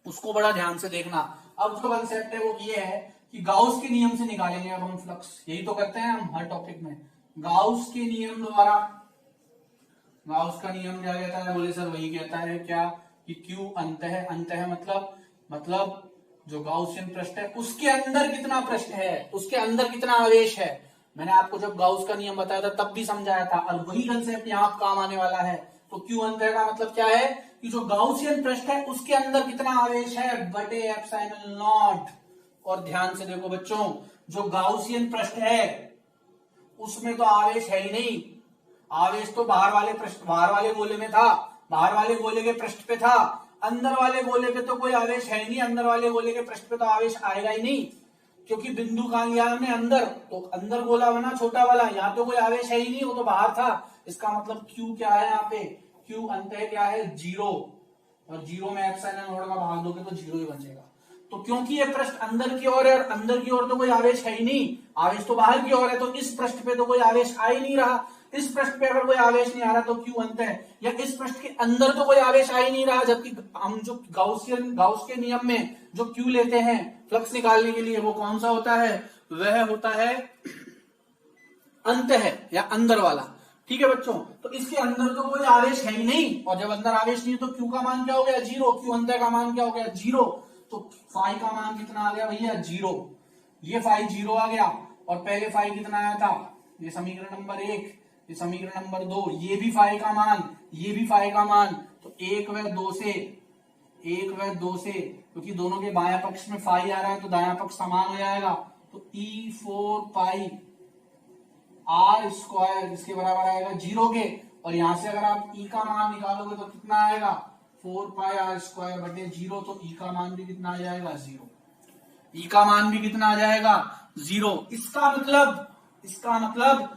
उसको बड़ा ध्यान से देखना। अब जो कंसेप्ट है वो ये है कि गाउस के नियम से निकालेंगे अब हम फ्लक्स, यही तो करते हैं हम हर टॉपिक में। गाउस के नियम द्वारा, गाउस का नियम क्या कहता है, बोले सर वही कहता है क्या कि Q अंत है, अंत है मतलब जो गाउसियन पृष्ठ है उसके अंदर कितना पृष्ठ है, उसके अंदर कितना आवेश है। मैंने आपको जब गाउस का नियम बताया था तब भी समझाया था, और वही कंसेप्ट यहाँ काम आने वाला है। तो Q अंत है का मतलब क्या है कि जो गाउसियन पृष्ठ है उसके अंदर कितना आवेश है बटे एप्सिलॉन नॉट। और ध्यान से देखो बच्चों, जो गाउसियन पृष्ठ है उसमें तो आवेश है ही नहीं, आवेश तो बाहर वाले पृष्ठ, बाहर वाले गोले में था, बाहर वाले गोले के पृष्ठ पे था, अंदर वाले गोले पे तो कोई आवेश है ही नहीं, अंदर वाले गोले के पृष्ठ पे तो आवेश आएगा ही नहीं, क्योंकि बिंदु कहां लिया हमने अंदर, तो अंदर गोला बना छोटा वाला, यहाँ तो कोई आवेश है ही नहीं, वो तो बाहर था। इसका मतलब Q क्या है यहाँ पे, Q अंत है क्या है 0, और 0 में एप्सिलॉन नॉट का भाग दोगे तो 0 ही बचेगा। तो क्योंकि ये पृष्ठ अंदर की ओर है और अंदर की ओर तो कोई आवेश है ही नहीं, आवेश तो बाहर की ओर है, तो इस पृष्ठ पे तो कोई आवेश आ ही नहीं रहा। इस पृष्ठ पे अगर कोई आवेश नहीं आ रहा तो Q अंत है, या इस पृष्ठ के अंदर तो कोई आवेश आ ही नहीं रहा, जबकि हम जो गाउस के नियम में जो Q लेते हैं फ्लक्स निकालने के लिए वो कौन सा होता है, वह होता है अंत है या अंदर वाला। ठीक है बच्चों, तो इसके अंदर तो कोई आवेश है ही नहीं, और जब अंदर आवेश नहीं है तो Q का मान क्या हो गया 0, Q अंत का मान क्या हो गया 0, तो फाई का मान कितना आ गया भैया 0, ये फाई 0 आ गया, और पहले फाई कितना आया था, ये समीकरण नंबर 1, ये समीकरण नंबर 2, ये भी फाई का मान, ये भी फाई का मान, तो 1 व 2 से, 1 व 2 से, क्योंकि दोनों के बायां पक्ष में फाई आ रहा है तो दायां पक्ष समान हो जाएगा, तो E4 पाई r स्क्वायर इसके बराबर आएगा 0 के, और यहां से अगर आप E का मान निकालोगे तो कितना आएगा 4 पाई r स्क्वायर बटे 0, तो E का मान भी कितना आ जाएगा 0, E का मान भी कितना आ जाएगा 0। इसका मतलब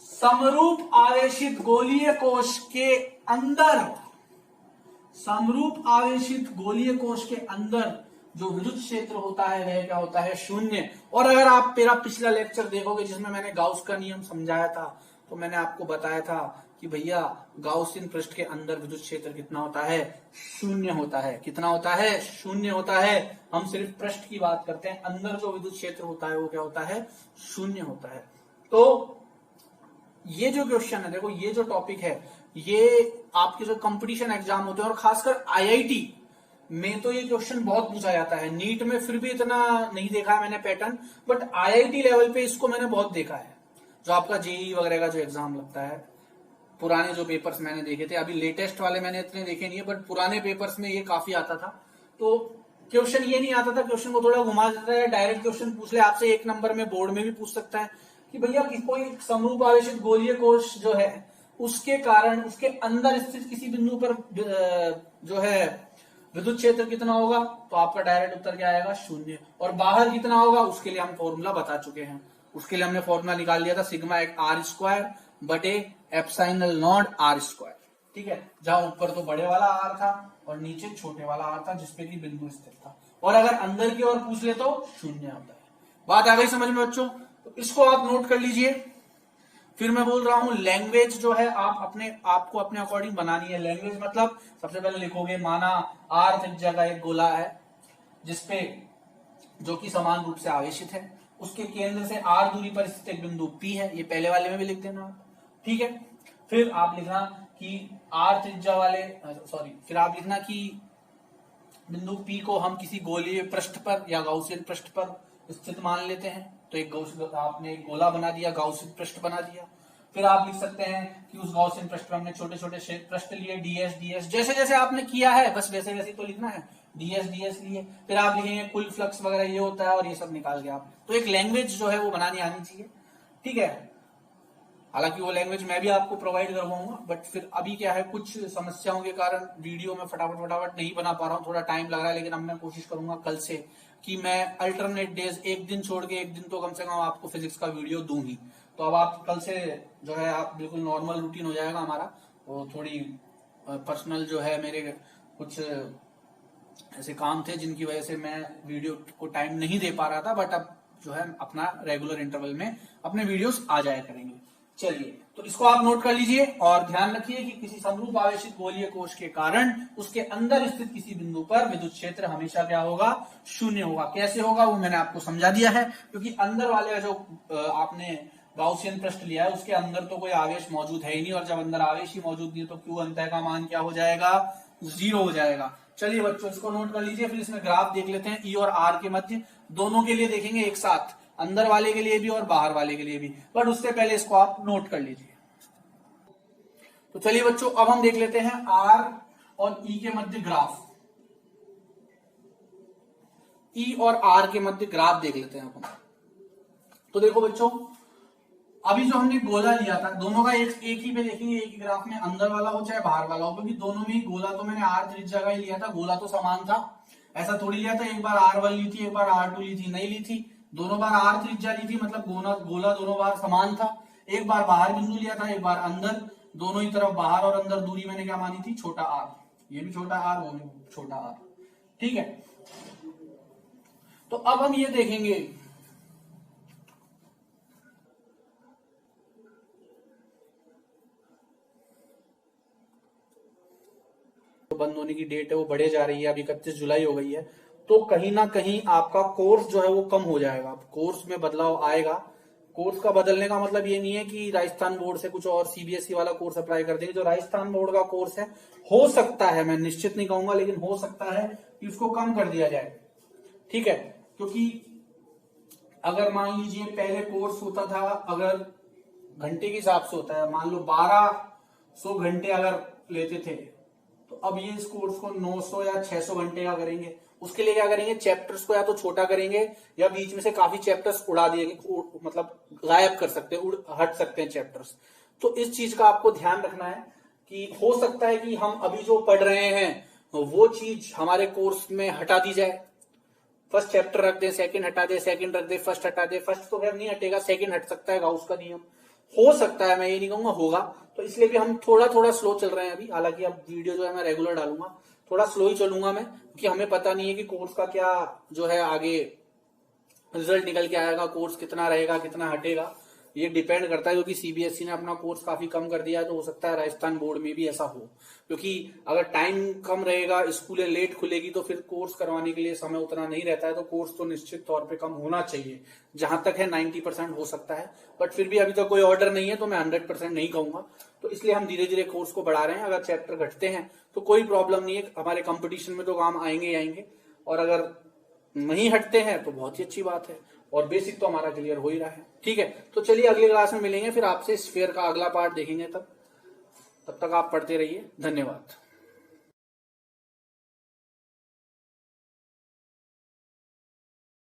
समरूप आवेशित गोलीय कोश के अंदर, समरूप आवेशित गोलीय कोश के अंदर जो विद्युत क्षेत्र होता है वह क्या होता है 0। और अगर आप मेरा पिछला लेक्चर देखोगे जिसमें मैंने गाउस का नियम समझाया था, तो मैंने आपको बताया था कि भैया गाउसियन पृष्ठ के अंदर विद्युत क्षेत्र कितना होता है 0 होता है। कितना होता है 0 होता है। हम सिर्फ पृष्ठ की बात करते हैं, अंदर जो विद्युत क्षेत्र होता है वो क्या होता है 0 होता है। तो ये जो क्वेश्चन है, देखो ये जो टॉपिक है, ये आपके जो कंपटीशन एग्जाम होते हैं और खासकर आईआईटी में तो ये क्वेश्चन बहुत पूछा जाता है। नीट में फिर भी इतना नहीं देखा है मैंने पैटर्न, बट आईआईटी लेवल पे इसको मैंने बहुत देखा है। जो आपका जेईई वगैरह का जो एग्जाम लगता है, पुराने जो पेपर्स मैंने देखे थे, अभी लेटेस्ट वाले मैंने इतने देखे नहीं है, बट पुराने पेपर्स में ये काफी आता था। तो क्वेश्चन ये नहीं आता था, क्वेश्चन को थोड़ा घुमा देता है, डायरेक्ट क्वेश्चन पूछ ले आपसे, 1 नंबर में बोर्ड में भी पूछ सकता है कि भैया कोई समरूप आवेशित गोलीय कोश जो है उसके कारण उसके अंदर स्थित किसी बिंदु पर जो है विद्युत क्षेत्र कितना होगा, तो आपका डायरेक्ट उत्तर क्या आएगा 0। और बाहर कितना होगा उसके लिए हम फॉर्मूला बता चुके हैं, उसके लिए हमने फॉर्मूला निकाल लिया था सिग्मा एक r स्क्वायर बटे एप्सिलॉन नॉट r स्क्वायर। ठीक है, जहां ऊपर तो बड़े वाला r था और नीचे छोटे वाला r था जिसपे की बिंदु स्थित था, और अगर अंदर की ओर पूछ ले तो 0 होता है। बात आ गई समझ में बच्चों, तो इसको आप नोट कर लीजिए। फिर मैं बोल रहा हूं लैंग्वेज जो है आपको अपने अकॉर्डिंग बनानी है। लैंग्वेज मतलब सबसे पहले लिखोगे माना आर त्रिज्या का एक गोला है जिसपे जो कि समान रूप से आवेशित है, उसके केंद्र से आर दूरी पर स्थित एक बिंदु पी है, ये पहले वाले में भी लिख देना आप, ठीक है। फिर आप लिखना कि आर त्रिज्या वाले फिर आप लिखना कि बिंदु पी को हम किसी गोलीय पृष्ठ पर या गाउसियन पृष्ठ पर स्थित मान लेते हैं, तो आपने एक गोला बना दिया, गाउसियन पृष्ठ बना दिया। फिर आप लिख सकते हैं कि उस गाउसियन पृष्ठ पर हमने छोटे छोटे पृष्ठ लिए, डीएस डीएस जैसे जैसे आपने किया है बस वैसे वैसे तो लिखना है, डीएस डीएस लिए। फिर आप लिखेंगे कुल फ्लक्स वगैरह ये होता है और ये सब निकाल के आप, तो एक लैंग्वेज जो है वो बनानी आनी चाहिए, ठीक है। हालांकि वो लैंग्वेज मैं भी आपको प्रोवाइड करवाऊंगा, बट फिर अभी क्या है कुछ समस्याओं के कारण वीडियो में फटाफट नहीं बना पा रहा हूँ, थोड़ा टाइम लग रहा है। लेकिन अब मैं कोशिश करूंगा कल से कि मैं अल्टरनेट डेज एक दिन छोड़ के एक दिन तो कम से कम आपको फिजिक्स का वीडियो दूं ही। तो अब आप कल से जो है आप बिल्कुल नॉर्मल रूटीन हो जाएगा हमारा। वो थोड़ी पर्सनल जो है मेरे कुछ ऐसे काम थे जिनकी वजह से मैं वीडियो को टाइम नहीं दे पा रहा था, बट अब जो है अपना रेगुलर इंटरवल में अपने वीडियोस आ जाया करेंगे। चलिए, तो इसको आप नोट कर लीजिए और ध्यान रखिए कि किसी समरूप आवेशित गोलीय कोश के कारण उसके अंदर स्थित किसी बिंदु पर विद्युत क्षेत्र हमेशा क्या होगा, शून्य होगा। कैसे होगा वो मैंने आपको समझा दिया है, क्योंकि अंदर वाले का जो आपने गाउसियन पृष्ठ लिया है उसके अंदर तो कोई आवेश मौजूद है ही नहीं, और जब अंदर आवेश ही मौजूद नहीं है तो क्यू अंतः का मान क्या हो जाएगा, 0 हो जाएगा। चलिए बच्चों इसको नोट कर लीजिए। फिर इसमें ग्राफ देख लेते हैं, ई और आर के मध्य, दोनों के लिए देखेंगे एक साथ, अंदर वाले के लिए भी और बाहर वाले के लिए भी, बट उससे पहले इसको आप नोट कर लीजिए। तो चलिए बच्चों अब हम देख लेते हैं आर और ई के मध्य ग्राफ। ई और आर के मध्य ग्राफ देख लेते हैं अपन। तो देखो बच्चों, अभी जो हमने गोला लिया था दोनों का एक ही पे देखेंगे, एक ही ग्राफ में, अंदर वाला हो चाहे बाहर वाला हो, क्योंकि दोनों में ही गोला तो मैंने आर त्रिज्या का ही लिया था, गोला तो समान था। ऐसा थोड़ी लिया था एक बार R1 ली थी एक बार R2 ली थी, नहीं ली थी, दोनों बार आर त्रिज्या ली थी, मतलब गोला दोनों बार समान था। एक बार बाहर बिंदु लिया था एक बार अंदर, दोनों ही तरफ बाहर और अंदर दूरी मैंने क्या मानी थी, छोटा r, ये भी छोटा r वो भी छोटा r, ठीक है। तो अब हम ये देखेंगे तो बंद होने की डेट है वो बढ़े जा रही है, अभी 31 जुलाई हो गई है, तो कहीं ना कहीं आपका कोर्स जो है वो कम हो जाएगा, कोर्स में बदलाव आएगा। कोर्स का बदलने का मतलब ये नहीं है कि राजस्थान बोर्ड से कुछ और सीबीएसई वाला कोर्स अप्लाई कर देंगे। जो राजस्थान बोर्ड का कोर्स है हो सकता है, मैं निश्चित नहीं कहूंगा, लेकिन हो सकता है कि उसको कम कर दिया जाए, ठीक है। क्योंकि अगर मान लीजिए पहले कोर्स होता था, अगर घंटे के हिसाब से होता है, मान लो 1200 घंटे अगर लेते थे, तो अब ये इस कोर्स को 900 या 600 घंटे का करेंगे। उसके लिए क्या करेंगे, चैप्टर्स को या तो छोटा करेंगे या बीच में से काफी चैप्टर्स उड़ा देंगे, मतलब गायब कर सकते हैं, हट सकते हैं चैप्टर्स। तो इस चीज का आपको ध्यान रखना है कि हो सकता है कि हम अभी जो पढ़ रहे हैं वो चीज हमारे कोर्स में हटा दी जाए। फर्स्ट चैप्टर रख दे, सेकंड हटा दे, सेकंड रख दे, फर्स्ट हटा दे, फर्स्ट तो खैर नहीं हटेगा, सेकंड हट सकता है, गाउस का नियम हो सकता है, मैं ये नहीं कहूंगा होगा। तो इसलिए भी हम थोड़ा थोड़ा स्लो चल रहे हैं अभी, हालांकि अब वीडियो जो है मैं रेगुलर डालूंगा, थोड़ा स्लो ही चलूंगा मैं, क्योंकि हमें पता नहीं है कि कोर्स का क्या जो है आगे रिजल्ट निकल के आएगा, कोर्स कितना रहेगा कितना हटेगा, ये डिपेंड करता है। क्योंकि सीबीएसई ने अपना कोर्स काफी कम कर दिया है, तो हो सकता है राजस्थान बोर्ड में भी ऐसा हो, क्योंकि अगर टाइम कम रहेगा, स्कूलें लेट खुलेगी, तो फिर कोर्स करवाने के लिए समय उतना नहीं रहता है। तो कोर्स तो निश्चित तौर पे कम होना चाहिए, जहां तक है 90% हो सकता है, बट फिर भी अभी तक कोई ऑर्डर नहीं है तो मैं 100% नहीं कहूंगा। तो इसलिए हम धीरे धीरे कोर्स को बढ़ा रहे हैं। अगर चैप्टर घटते हैं तो कोई प्रॉब्लम नहीं है, हमारे कंपटीशन में तो काम आएंगे ही आएंगे, और अगर नहीं हटते हैं तो बहुत ही अच्छी बात है, और बेसिक तो हमारा क्लियर हो ही रहा है, ठीक है। तो चलिए अगली क्लास में मिलेंगे, फिर आपसे स्फीयर का अगला पार्ट देखेंगे, तब तक आप पढ़ते रहिए। धन्यवाद।